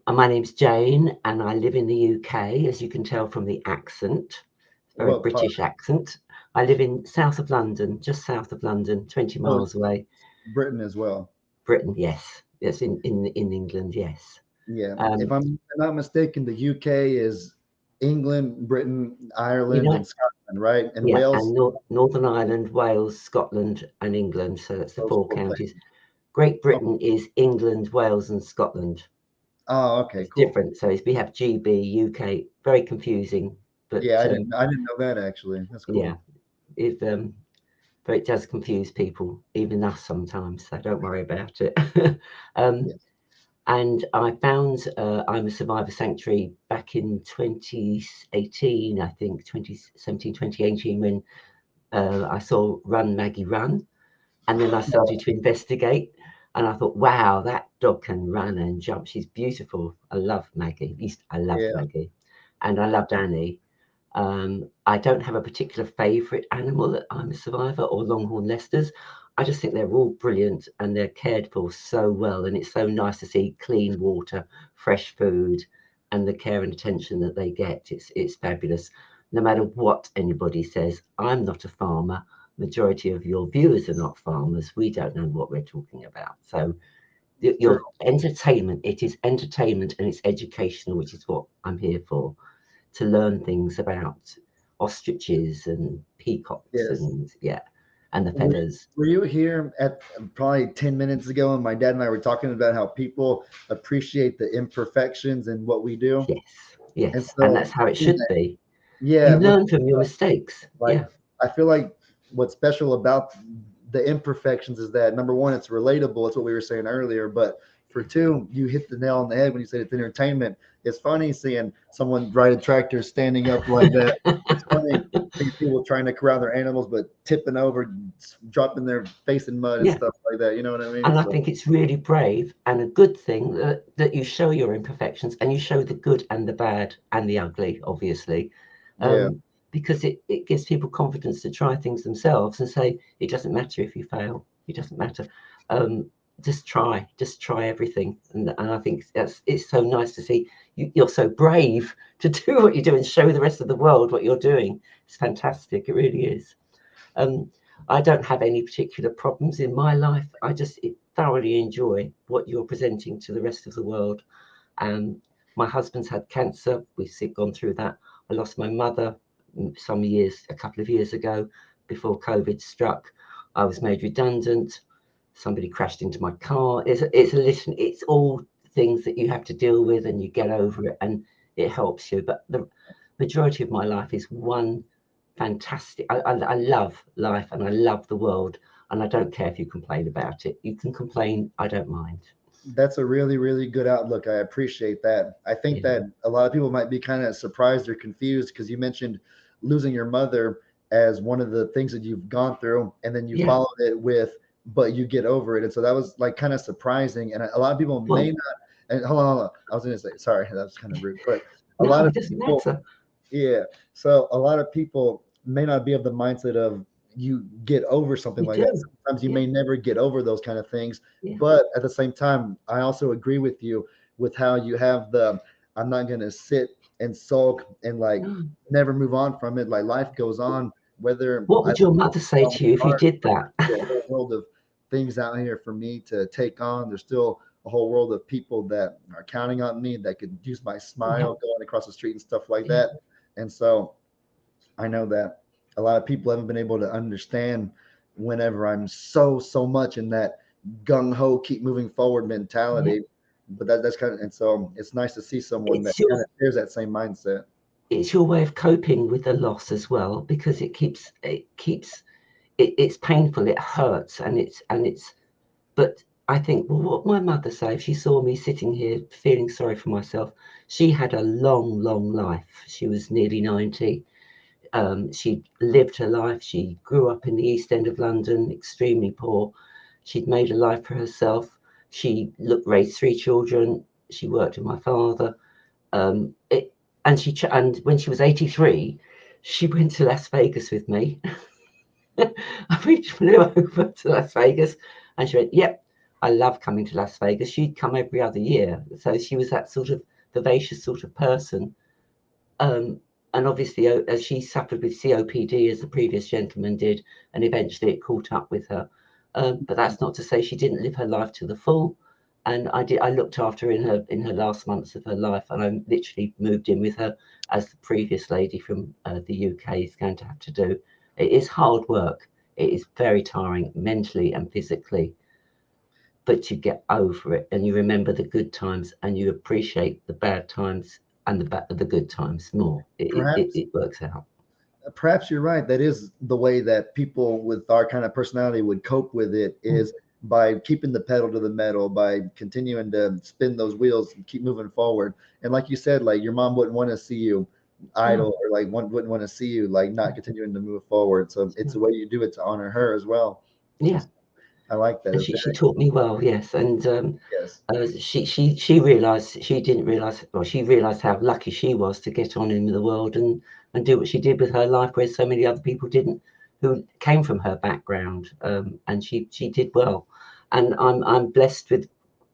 Speaker 10: My name's Jane, and I live in the UK, as you can tell from the accent, very British accent. I live in south of London, just south of London, 20 miles away.
Speaker 5: Britain as well.
Speaker 10: Britain, yes, in England, yes.
Speaker 5: Yeah, if I'm not mistaken, the UK is England, Britain, Ireland, and Scotland, right? And Wales.
Speaker 10: And Northern Ireland, Wales, Scotland, and England. So that's the 4 counties. Great Britain is England, Wales, and Scotland.
Speaker 5: Oh, okay,
Speaker 10: it's different. So we have GB, UK. Very confusing, but
Speaker 5: yeah, I didn't know that actually. That's cool.
Speaker 10: Yeah, but it does confuse people, even us sometimes. So don't worry about it. And I found I'm a Survivor Sanctuary back in 2018, I think 2017, 2018, when I saw Run Maggie Run, and then I started to investigate. And I thought, wow, that dog can run and jump. She's beautiful. I love Maggie. At least I loved Maggie. And I loved Annie. I don't have a particular favourite animal that I'm a survivor or Longhorn Leicesters. I just think they're all brilliant and they're cared for so well. And it's so nice to see clean water, fresh food, and the care and attention that they get. It's fabulous. No matter what anybody says, I'm not a farmer. Majority of your viewers are not farmers. We don't know what we're talking about. So your entertainment, it is entertainment and it's educational, which is what I'm here for, to learn things about ostriches and peacocks
Speaker 5: Yes.
Speaker 10: and the feathers.
Speaker 5: Were you here at probably 10 minutes ago and my dad and I were talking about how people appreciate the imperfections in what we do?
Speaker 10: Yes,
Speaker 5: so
Speaker 10: and that's how it should be.
Speaker 5: Yeah,
Speaker 10: You learn from your mistakes.
Speaker 5: I feel like what's special about the imperfections is that, number one, it's relatable. It's what we were saying earlier. But for two, you hit the nail on the head when you said it's entertainment. It's funny seeing someone ride a tractor standing up like that. It's funny seeing people trying to corral their animals, but tipping over, dropping their face in mud and stuff like that. You know what I mean?
Speaker 10: And I think it's really brave and a good thing that you show your imperfections and you show the good and the bad and the ugly, obviously. Because it gives people confidence to try things themselves and say, it doesn't matter if you fail. It doesn't matter. Just try everything. And I think it's so nice to see you're so brave to do what you do and show the rest of the world what you're doing. It's fantastic. It really is. I don't have any particular problems in my life. I just thoroughly enjoy what you're presenting to the rest of the world. My husband's had cancer. We've gone through that. I lost my mother a couple of years ago before COVID struck. I was made redundant. Somebody crashed into my car. It's all things that you have to deal with and you get over it and it helps you. But the majority of my life is one fantastic. I love life and I love the world and I don't care if you complain about it. You can complain. I don't mind.
Speaker 5: That's a really, really good outlook. I appreciate that. I think that a lot of people might be kind of surprised or confused because you mentioned losing your mother as one of the things that you've gone through, and then you followed it with, but you get over it. And so that was like kind of surprising. And a lot of people may not, and hold on. I was going to say, sorry, that was kind of rude, but a lot of people, so a lot of people may not be of the mindset of you get over something like that. Sometimes you may never get over those kind of things. But at the same time, I also agree with you with how you have I'm not going to sit and sulk and like never move on from it. Like life goes on.
Speaker 10: What would your mother say to you if you did that?
Speaker 5: There's a whole world of things out here for me to take on. There's still a whole world of people that are counting on me that could use my smile going across the street and stuff like that. And so I know that a lot of people haven't been able to understand whenever I'm so much in that gung-ho, keep moving forward mentality. But that's kind of, and so it's nice to see someone that kind of shares that same mindset.
Speaker 10: It's your way of coping with the loss as well, because it's painful, it hurts, but I think, well, what my mother said, if she saw me sitting here feeling sorry for myself, she had a long life. She was nearly 90. She lived her life. She grew up in the East End of London, extremely poor. She'd made a life for herself. She raised 3 children. She worked with my father. And when she was 83, she went to Las Vegas with me. We flew over to Las Vegas and she went, yep, I love coming to Las Vegas. She'd come every other year. So she was that sort of vivacious sort of person. And obviously, as she suffered with COPD, as the previous gentleman did, and eventually it caught up with her. But that's not to say she didn't live her life to the full. And I looked after her in her last months of her life, and I literally moved in with her, as the previous lady from the UK is going to have to do. It is hard work. It is very tiring mentally and physically. But you get over it, and you remember the good times, and you appreciate the bad times and the good times more. It works out.
Speaker 5: Perhaps you're right. That is the way that people with our kind of personality would cope with it, is by keeping the pedal to the metal, by continuing to spin those wheels and keep moving forward. And like you said, like your mom wouldn't want to see you idle, or like wouldn't want to see you like not continuing to move forward. So it's the way you do it to honor her as well.
Speaker 10: Yeah.
Speaker 5: I like that.
Speaker 10: And she taught me well, yes. And she realized, she didn't realize, well, she realized how lucky she was to get on in the world and do what she did with her life, where so many other people didn't, who came from her background. And she did well. And I'm blessed with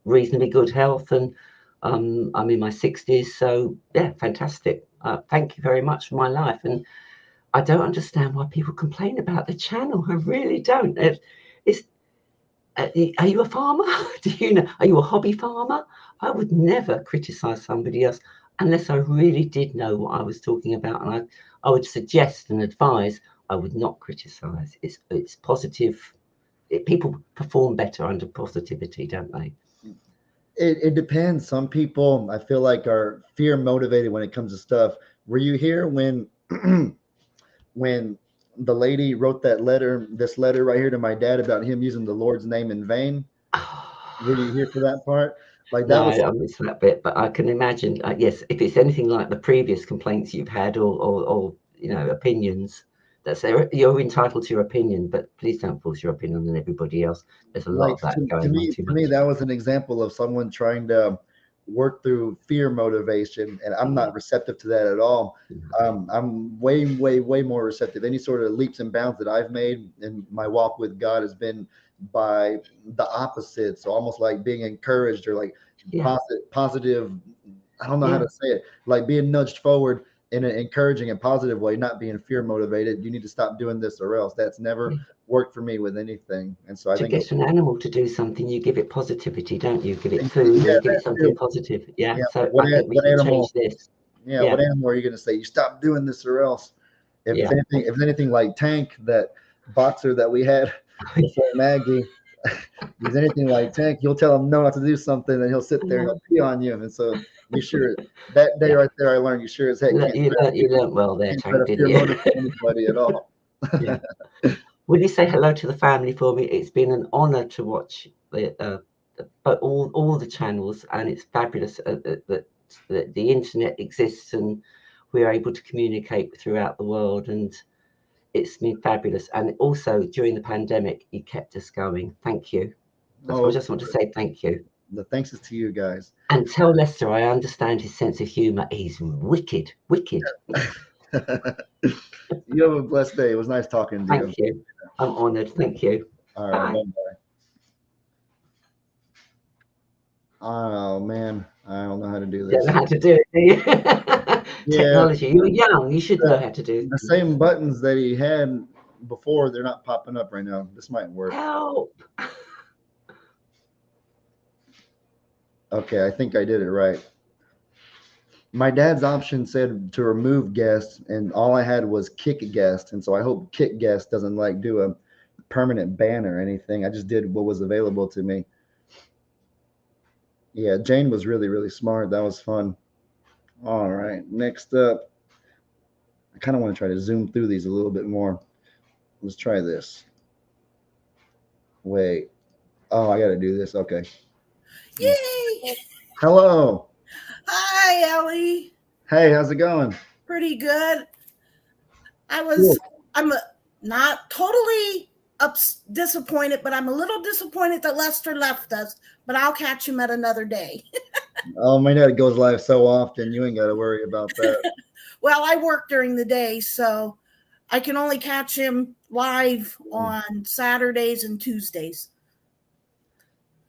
Speaker 10: reasonably good health, and I'm in my 60s. So yeah, fantastic. Thank you very much for my life. And I don't understand why people complain about the channel. I really don't. Are you a farmer? Do you know? Are you a hobby farmer? I would never criticize somebody else. unless I really did know what I was talking about, and I would suggest and advise, I would not criticize. It's positive. People perform better under positivity, don't they?
Speaker 5: It depends. Some people I feel like are fear motivated when it comes to stuff. Were you here when when the lady wrote this letter right here to my dad about him using the Lord's name in vain? Were you here for that part? Like that
Speaker 10: No,
Speaker 5: was
Speaker 10: I missed that bit, but I can imagine. Yes, if it's anything like the previous complaints you've had, or opinions, you're entitled to your opinion, but please don't force your opinion on everybody else. There's a lot
Speaker 5: like
Speaker 10: of that going on too
Speaker 5: to me
Speaker 10: much.
Speaker 5: that was an example of someone trying to work through fear motivation, and I'm not receptive to that at all. I'm way more receptive. Any sort of leaps and bounds that I've made in my walk with God has been by the opposite. So almost like being encouraged, or like positive. I don't know how to say it. Like being nudged forward in an encouraging and positive way, not being fear motivated. You need to stop doing this or else. That's never worked for me with anything. And so I
Speaker 10: To
Speaker 5: think
Speaker 10: get an animal to do something, you give it positivity, don't you? Give it food,
Speaker 5: yeah,
Speaker 10: or you give it
Speaker 5: that
Speaker 10: something
Speaker 5: too.
Speaker 10: positive.
Speaker 5: Yeah.
Speaker 10: So
Speaker 5: What
Speaker 10: I think we
Speaker 5: what
Speaker 10: can
Speaker 5: animal?
Speaker 10: change this.
Speaker 5: Yeah. What animal are you going to say? You stop doing this or else. If it's anything, if it's anything like Tank, that boxer that we had before Maggie, if it's anything like Tank, you'll tell him no not to do something, and he'll sit there and he'll pee on you. And so you sure that day right there, I learned you sure as heck can't
Speaker 10: You learned well there,
Speaker 5: try
Speaker 10: Tank,
Speaker 5: to
Speaker 10: didn't
Speaker 5: fear
Speaker 10: you?
Speaker 5: motivate anybody at all.
Speaker 10: Yeah. Will you say hello to the family for me? It's been an honor to watch all the channels, and it's fabulous that the internet exists and we're able to communicate throughout the world, and it's been fabulous. And also during the pandemic, you kept us going. Thank you. I just want to say thank you.
Speaker 5: The thanks is to you guys.
Speaker 10: And tell Lester I understand his sense of humor. He's wicked.
Speaker 5: You have a blessed day. It was nice talking to you.
Speaker 10: Thank you. I'm honored. Thank you.
Speaker 5: All right. Bye-bye. Oh man, I don't know how to do this.
Speaker 10: Don't know how to do it, do you? Technology. You're young. You should know how to do
Speaker 5: the same buttons that he had before. They're not popping up right now. This might work.
Speaker 10: Help.
Speaker 5: Okay, I think I did it right. My dad's option said to remove guest, and all I had was kick guest, and so I hope kick guest doesn't like do a permanent ban or anything. I just did what was available to me. Yeah, Jane was really smart. That was fun. All right, next up, I kind of want to try to zoom through these a little bit more. Let's try this. Wait. Oh, I got to do this. Okay.
Speaker 11: Yay!
Speaker 5: Hello.
Speaker 11: Hi, Ellie.
Speaker 5: Hey, how's it going?
Speaker 11: Pretty good.
Speaker 5: Cool.
Speaker 11: I'm not totally disappointed, but I'm a little disappointed that Lester left us, but I'll catch him at another day.
Speaker 5: Oh, my dad goes live so often. You ain't got to worry about that.
Speaker 11: Well, I work during the day, so I can only catch him live on Saturdays and Tuesdays.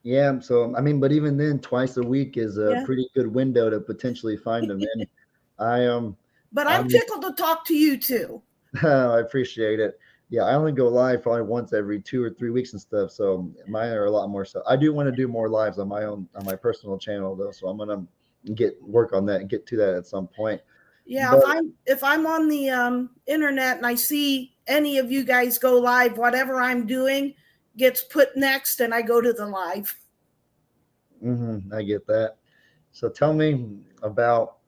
Speaker 5: Yeah, so I mean, but even then, twice a week is a pretty good window to potentially find them in.
Speaker 11: But I'm tickled to talk to you too.
Speaker 5: I appreciate it. Yeah, I only go live probably once every 2 or 3 weeks and stuff. So mine are a lot more. So I do want to do more lives on my own, on my personal channel though. So I'm gonna work on that and get to that at some point.
Speaker 11: Yeah, if I'm on the internet and I see any of you guys go live, whatever I'm doing gets put next, and I go to the live.
Speaker 5: I get that. So tell me about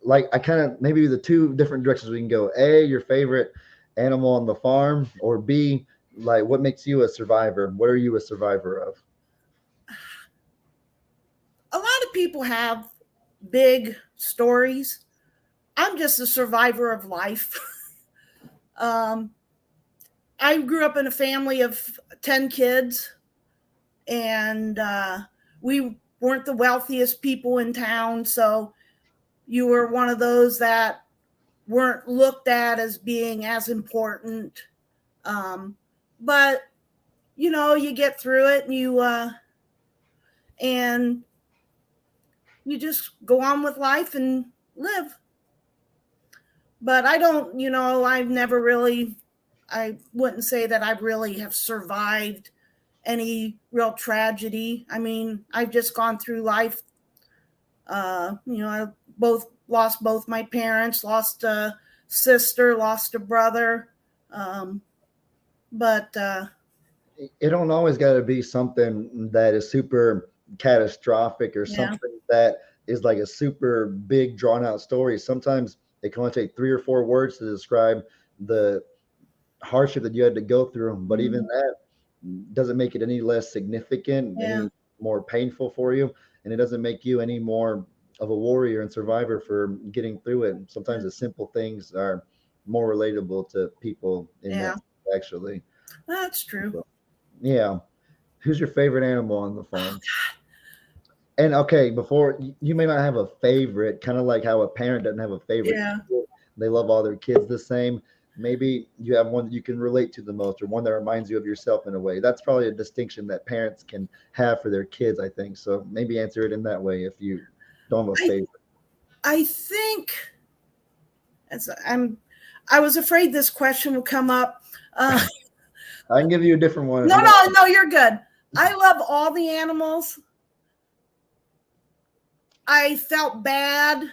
Speaker 5: like I kind of maybe the two different directions we can go. A, your favorite animal on the farm, or B, like what makes you a survivor? What are you a survivor of?
Speaker 11: A lot of people have big stories. I'm just a survivor of life. I grew up in a family of 10 kids, and we weren't the wealthiest people in town. So you were one of those that weren't looked at as being as important. But, you know, you get through it, and you just go on with life and live. But I don't, I wouldn't say that I really have survived any real tragedy. I mean, I've just gone through life, lost both my parents, lost a sister, lost a brother. But
Speaker 5: it don't always got to be something that is super catastrophic or something that is like a super big drawn out story. Sometimes it can only take 3 or 4 words to describe the hardship that you had to go through, but even that doesn't make it any less significant, any more painful for you, and it doesn't make you any more of a warrior and survivor for getting through it. Sometimes the simple things are more relatable to people in that, actually.
Speaker 11: That's true.
Speaker 5: So, yeah. Who's your favorite animal on the farm? And okay, before you may not have a favorite, kind of like how a parent doesn't have a favorite.
Speaker 11: Yeah.
Speaker 5: They love all their kids the same. Maybe you have one that you can relate to the most, or one that reminds you of yourself in a way. That's probably a distinction that parents can have for their kids, I think. So maybe answer it in that way if you don't have a favorite.
Speaker 11: I think I was afraid this question would come up.
Speaker 5: I can give you a different one.
Speaker 11: No, you're good. I love all the animals. I felt bad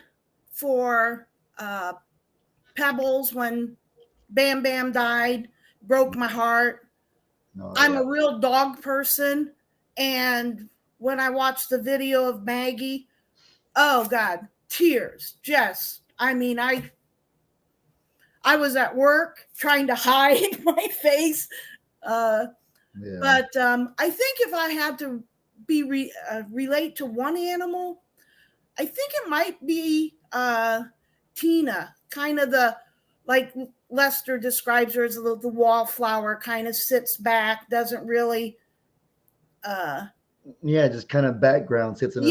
Speaker 11: for Pebbles when Bam Bam died, broke my heart. I'm a real dog person, and when I watched the video of Maggie, oh God, tears. I was at work trying to hide my face. But I think if I had to relate to one animal, I think it might be Tina, kind of like Lester describes her as the wallflower, kind of sits back, doesn't really.
Speaker 5: Just kind of background sits in.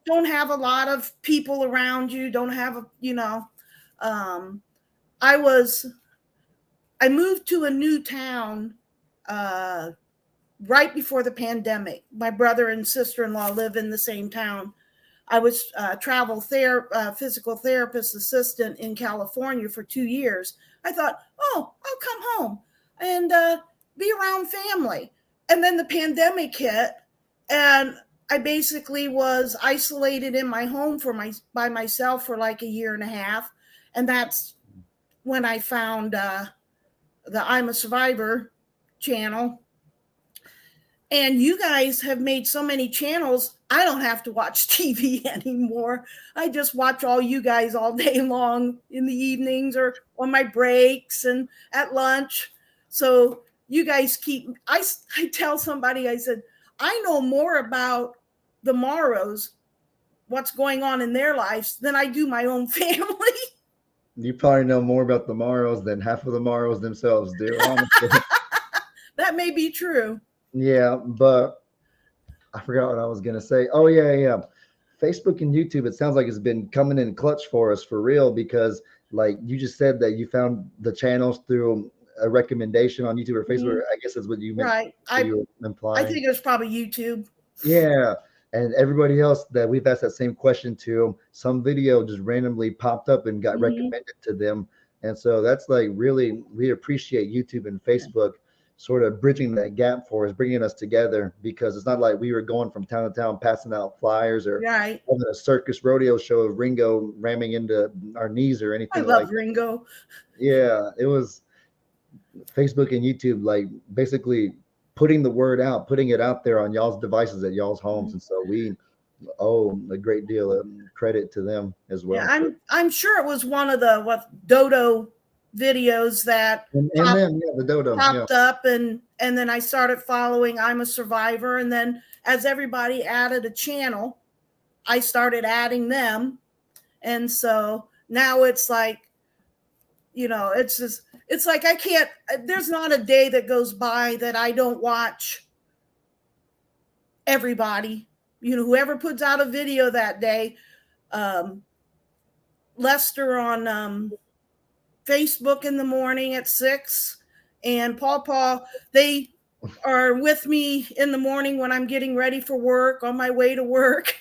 Speaker 11: Don't have a lot of people around you. Don't have I moved to a new town right before the pandemic. My brother and sister-in-law live in the same town. I was physical therapist assistant in California for 2 years. I thought, I'll come home and be around family. And then the pandemic hit, and I basically was isolated in my home by myself for like a year and a half. And that's when I found the I'm a Survivor channel. And you guys have made so many channels, I don't have to watch TV anymore. I just watch all you guys all day long in the evenings or on my breaks and at lunch. So you guys I tell somebody, I said, I know more about the Morrows, what's going on in their lives, than I do my own family.
Speaker 5: You probably know more about the Morrows than half of the Morrows themselves do, honestly.
Speaker 11: That may be true.
Speaker 5: Yeah, but I forgot what I was going to say. Oh, yeah. Facebook and YouTube, it sounds like it's been coming in clutch for us for real, because like you just said that you found the channels through a recommendation on YouTube or Facebook. Mm-hmm. I guess that's what you meant.
Speaker 11: Right. I think it was probably YouTube.
Speaker 5: Yeah. And everybody else that we've asked that same question to, some video just randomly popped up and got recommended to them. And so that's like really, we appreciate YouTube and Facebook sort of bridging that gap for us, bringing us together, because it's not like we were going from town to town passing out flyers or having a circus rodeo show of Ringo ramming into our knees or anything.
Speaker 11: I love Ringo.
Speaker 5: Yeah, it was Facebook and YouTube, like basically putting the word out, putting it out there on y'all's devices at y'all's homes. And so we owe a great deal of credit to them as well.
Speaker 11: Yeah, I'm sure it was one of the Dodo videos that popped up, and then I started following I'm a Survivor, and then as everybody added a channel, I started adding them, and so now it's like, it's like there's not a day that goes by that I don't watch everybody, whoever puts out a video that day. Lester on Facebook in the morning at 6, and Paw, they are with me in the morning when I'm getting ready for work, on my way to work.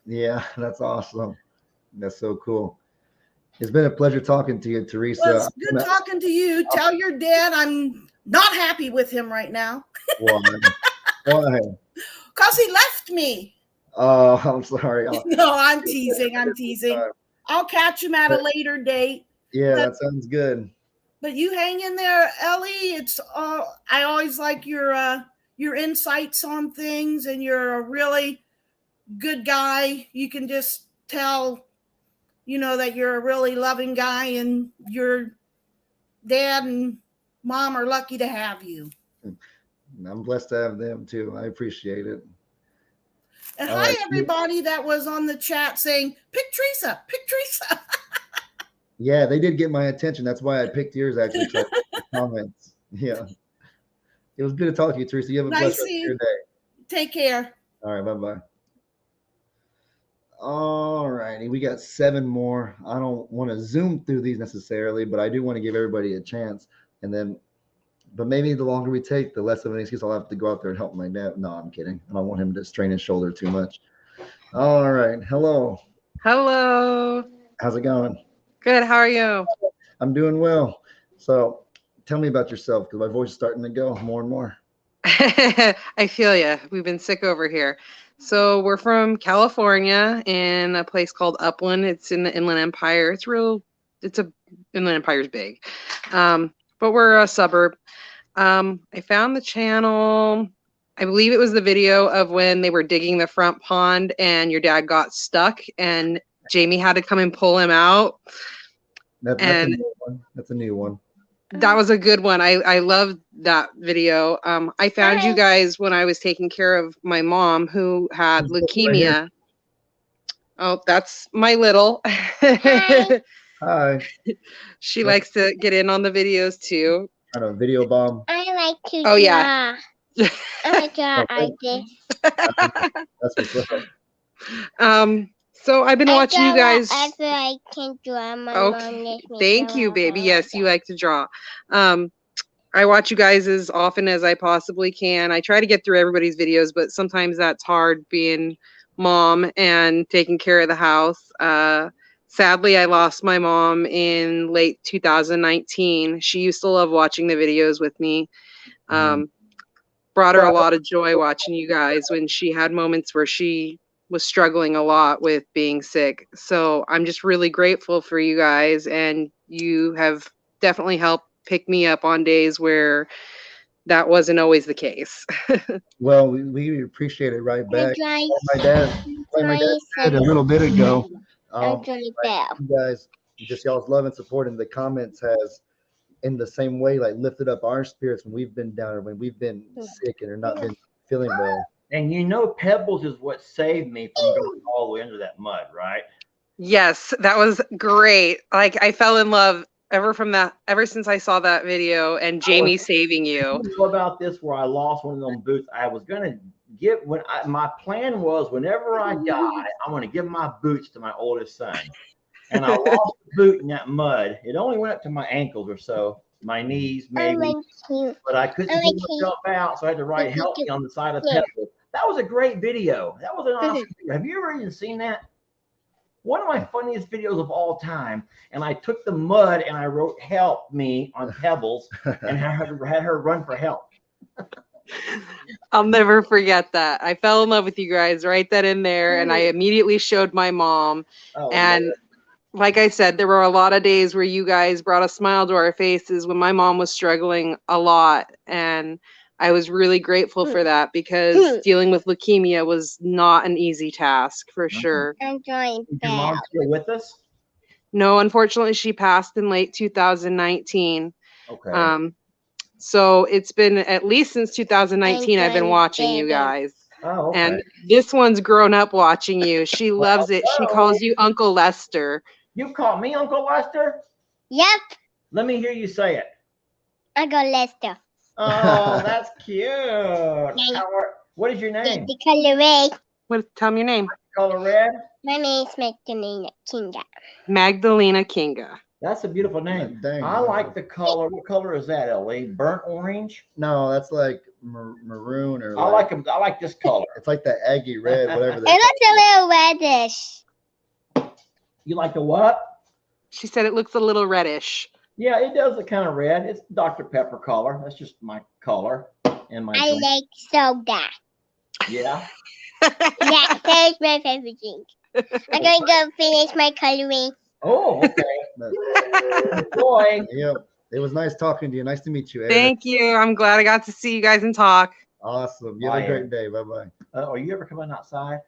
Speaker 5: Yeah, that's awesome. That's so cool. It's been a pleasure talking to you, Teresa.
Speaker 11: Well, it's good talking to you. Tell your dad I'm not happy with him right now.
Speaker 5: Why?
Speaker 11: Because he left me.
Speaker 5: Oh, I'm sorry.
Speaker 11: No, I'm teasing. I'm teasing. I'll catch him at a later date.
Speaker 5: Yeah, that sounds good.
Speaker 11: But you hang in there, Ellie. It's I always like your insights on things, and you're a really good guy. You can just tell, that you're a really loving guy, and your dad and mom are lucky to have you.
Speaker 5: I'm blessed to have them too. I appreciate it.
Speaker 11: And hi, everybody that was on the chat saying, pick Teresa, pick Teresa.
Speaker 5: Yeah, they did get my attention. That's why I picked yours, actually. Comments. Yeah. It was good to talk to you, Teresa. You have a blessed rest of your day.
Speaker 11: Take care.
Speaker 5: All right, bye-bye. All righty, we got 7 more. I don't want to zoom through these necessarily, but I do want to give everybody a chance. But maybe the longer we take, the less of an excuse I'll have to go out there and help my dad. No, I'm kidding. I don't want him to strain his shoulder too much. All right, hello.
Speaker 12: Hello.
Speaker 5: How's it going?
Speaker 12: Good. How are you?
Speaker 5: I'm doing well. So tell me about yourself, because my voice is starting to go more and more.
Speaker 12: I feel you. We've been sick over here. So we're from California in a place called Upland. It's in the Inland Empire. Inland Empire's big. But we're a suburb. I found the channel. I believe it was the video of when they were digging the front pond and your dad got stuck and Jamie had to come and pull him out.
Speaker 5: That's a new one. That's a new one.
Speaker 12: That was a good one. I loved that video. I found you guys when I was taking care of my mom who had leukemia. Right. Oh, that's my little.
Speaker 5: Hi. Hi.
Speaker 12: She likes to get in on the videos too.
Speaker 5: I know, video bomb.
Speaker 9: I like to
Speaker 12: draw. Yeah.
Speaker 9: I like to artist.
Speaker 5: That's what's up.
Speaker 12: So I've been watching you guys.
Speaker 9: After I can draw, my
Speaker 12: okay. Thank you, baby. Yes, you like to draw. I watch you guys as often as I possibly can. I try to get through everybody's videos, but sometimes that's hard being mom and taking care of the house. Sadly, I lost my mom in late 2019. She used to love watching the videos with me. Brought her a lot of joy watching you guys when she had moments where she was struggling a lot with being sick. So I'm just really grateful for you guys, and you have definitely helped pick me up on days where that wasn't always the case.
Speaker 5: Well, we appreciate it right back. My dad said a little bit ago. You guys, just y'all's love and support in the comments has, in the same way, like lifted up our spirits when we've been down or when we've been sick and or not been feeling well.
Speaker 1: And pebbles is what saved me from going all the way into that mud, right?
Speaker 12: Yes, that was great. Like I fell in love ever since I saw that video and Jamie saving you.
Speaker 1: You know about this where I lost one of them boots. I was gonna my plan was whenever I die, I'm gonna give my boots to my oldest son. And I lost the boot in that mud. It only went up to my ankles or so, my knees maybe, but I couldn't pull myself out, so I had to write "help me" on the side of pebbles. That was a great video. That was an awesome video. Have you ever even seen that? One of my funniest videos of all time. And I took the mud and I wrote "help me" on pebbles and had her run for help.
Speaker 12: I'll never forget that. I fell in love with you guys right then and there, and I immediately showed my mom. Like I said, there were a lot of days where you guys brought a smile to our faces when my mom was struggling a lot. And I was really grateful for that because dealing with leukemia was not an easy task for sure.
Speaker 9: I'm drawing.
Speaker 1: Is your mom still with us?
Speaker 12: No, unfortunately, she passed in late 2019.
Speaker 1: Okay.
Speaker 12: So it's been at least since 2019 I've been watching you guys.
Speaker 1: Oh, okay.
Speaker 12: And this one's grown up watching you. She loves it. She calls you Uncle Lester.
Speaker 1: You call me Uncle Lester?
Speaker 9: Yep.
Speaker 1: Let me hear you say it.
Speaker 9: Uncle Lester.
Speaker 1: Oh, that's cute. What is your name?
Speaker 9: The color red.
Speaker 12: Tell me your name.
Speaker 1: Color red?
Speaker 9: My name is Magdalena Kinga.
Speaker 12: Magdalena Kinga.
Speaker 1: That's a beautiful name. I like the color. What color is that, Ellie? Burnt orange?
Speaker 5: No, that's like maroon or.
Speaker 1: I like this color.
Speaker 5: It's like that Aggie red, whatever.
Speaker 9: It looks a little reddish.
Speaker 1: You like the what?
Speaker 12: She said it looks a little reddish.
Speaker 1: Yeah, it does look kind of red. It's Dr. Pepper color. That's just my color and my.
Speaker 9: I like soda.
Speaker 1: Yeah.
Speaker 9: Yeah, that's my favorite drink. I'm going to go finish my coloring.
Speaker 1: Oh, okay. Boy.
Speaker 5: Yep. It was nice talking to you. Nice to meet you, Eric.
Speaker 12: Thank you. I'm glad I got to see you guys and talk.
Speaker 5: Awesome. You have a great day. Bye-bye.
Speaker 1: Are you ever coming outside?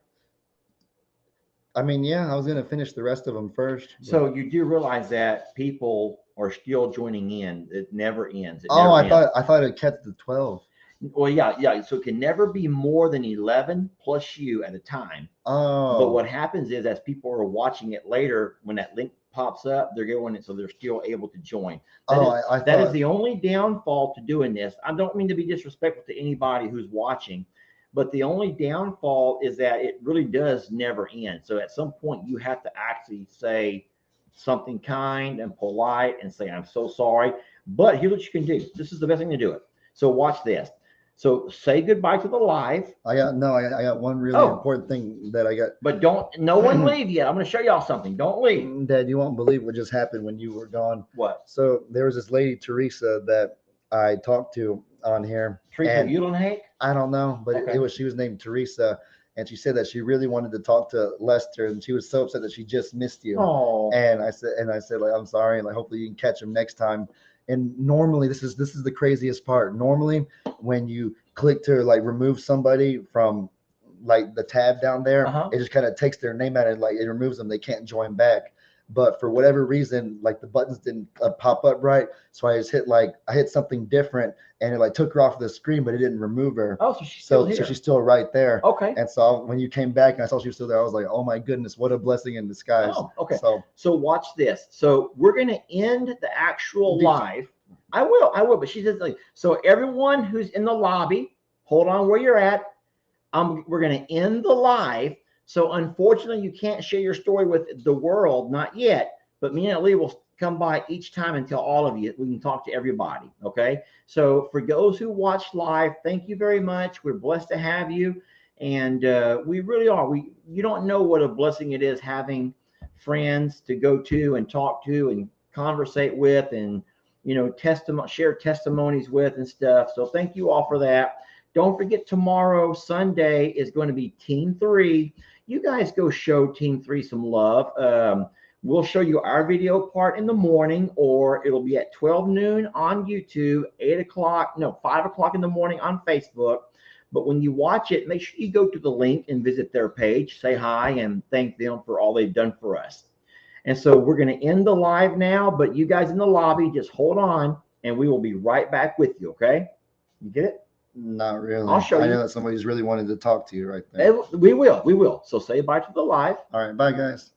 Speaker 5: I mean, yeah, I was going to finish the rest of them first.
Speaker 1: So you do realize that people are still joining in. It never ends.
Speaker 5: I thought it kept the 12.
Speaker 1: Well, yeah. So it can never be more than 11 plus you at a time.
Speaker 5: Oh.
Speaker 1: But what happens is, as people are watching it later, when that link pops up, they're going it, so they're still able to join. That is the only downfall to doing this. I don't mean to be disrespectful to anybody who's watching, but the only downfall is that it really does never end. So at some point, you have to actually say something kind and polite and say, "I'm so sorry." But here's what you can do. This is the best thing to do it. So watch this. So say goodbye to the live.
Speaker 5: I got one really important thing that I got.
Speaker 1: But no one leave yet. I'm going to show y'all something. Don't leave.
Speaker 5: Dad, you won't believe what just happened when you were gone.
Speaker 1: What?
Speaker 5: So there was this lady, Teresa, that I talked to on here.
Speaker 1: Teresa Ulenhake?
Speaker 5: I don't know, but she was named Teresa. And she said that she really wanted to talk to Lester, and she was so upset that she just missed you.
Speaker 1: Oh.
Speaker 5: And I said, like, I'm sorry, and like, hopefully you can catch him next time. And normally, this is the craziest part. Normally, when you click to like remove somebody from like the tab down there, it just kind of takes their name out and like it removes them. They can't join back. But for whatever reason, like the buttons didn't pop up right, so I hit something different, and it like took her off the screen, but it didn't remove her.
Speaker 1: Oh, so she's still here.
Speaker 5: So she's still right there.
Speaker 1: Okay.
Speaker 5: And so when you came back and I saw she was still there, I was like, oh my goodness, what a blessing in disguise.
Speaker 1: Oh, okay.
Speaker 5: So
Speaker 1: watch this. So we're gonna end the actual live. I will, but she says like, so everyone who's in the lobby, hold on where you're at. We're gonna end the live. So unfortunately, you can't share your story with the world, not yet. But me and Lee will come by each time and tell all of you. We can talk to everybody. Okay. So for those who watch live, thank you very much. We're blessed to have you, and we really are. You don't know what a blessing it is having friends to go to and talk to and conversate with, and share testimonies with and stuff. So thank you all for that. Don't forget, tomorrow, Sunday, is going to be Team 3. You guys go show Team 3 some love. We'll show you our video part in the morning, or it'll be at 12 noon on YouTube, 5 o'clock in the morning on Facebook. But when you watch it, make sure you go to the link and visit their page, say hi, and thank them for all they've done for us. And so we're going to end the live now, but you guys in the lobby, just hold on, and we will be right back with you, okay? You get it?
Speaker 5: Not really.
Speaker 1: I'll show you.
Speaker 5: I know that somebody's really wanted to talk to you right there.
Speaker 1: We will. So say bye to the live.
Speaker 5: All right. Bye, guys.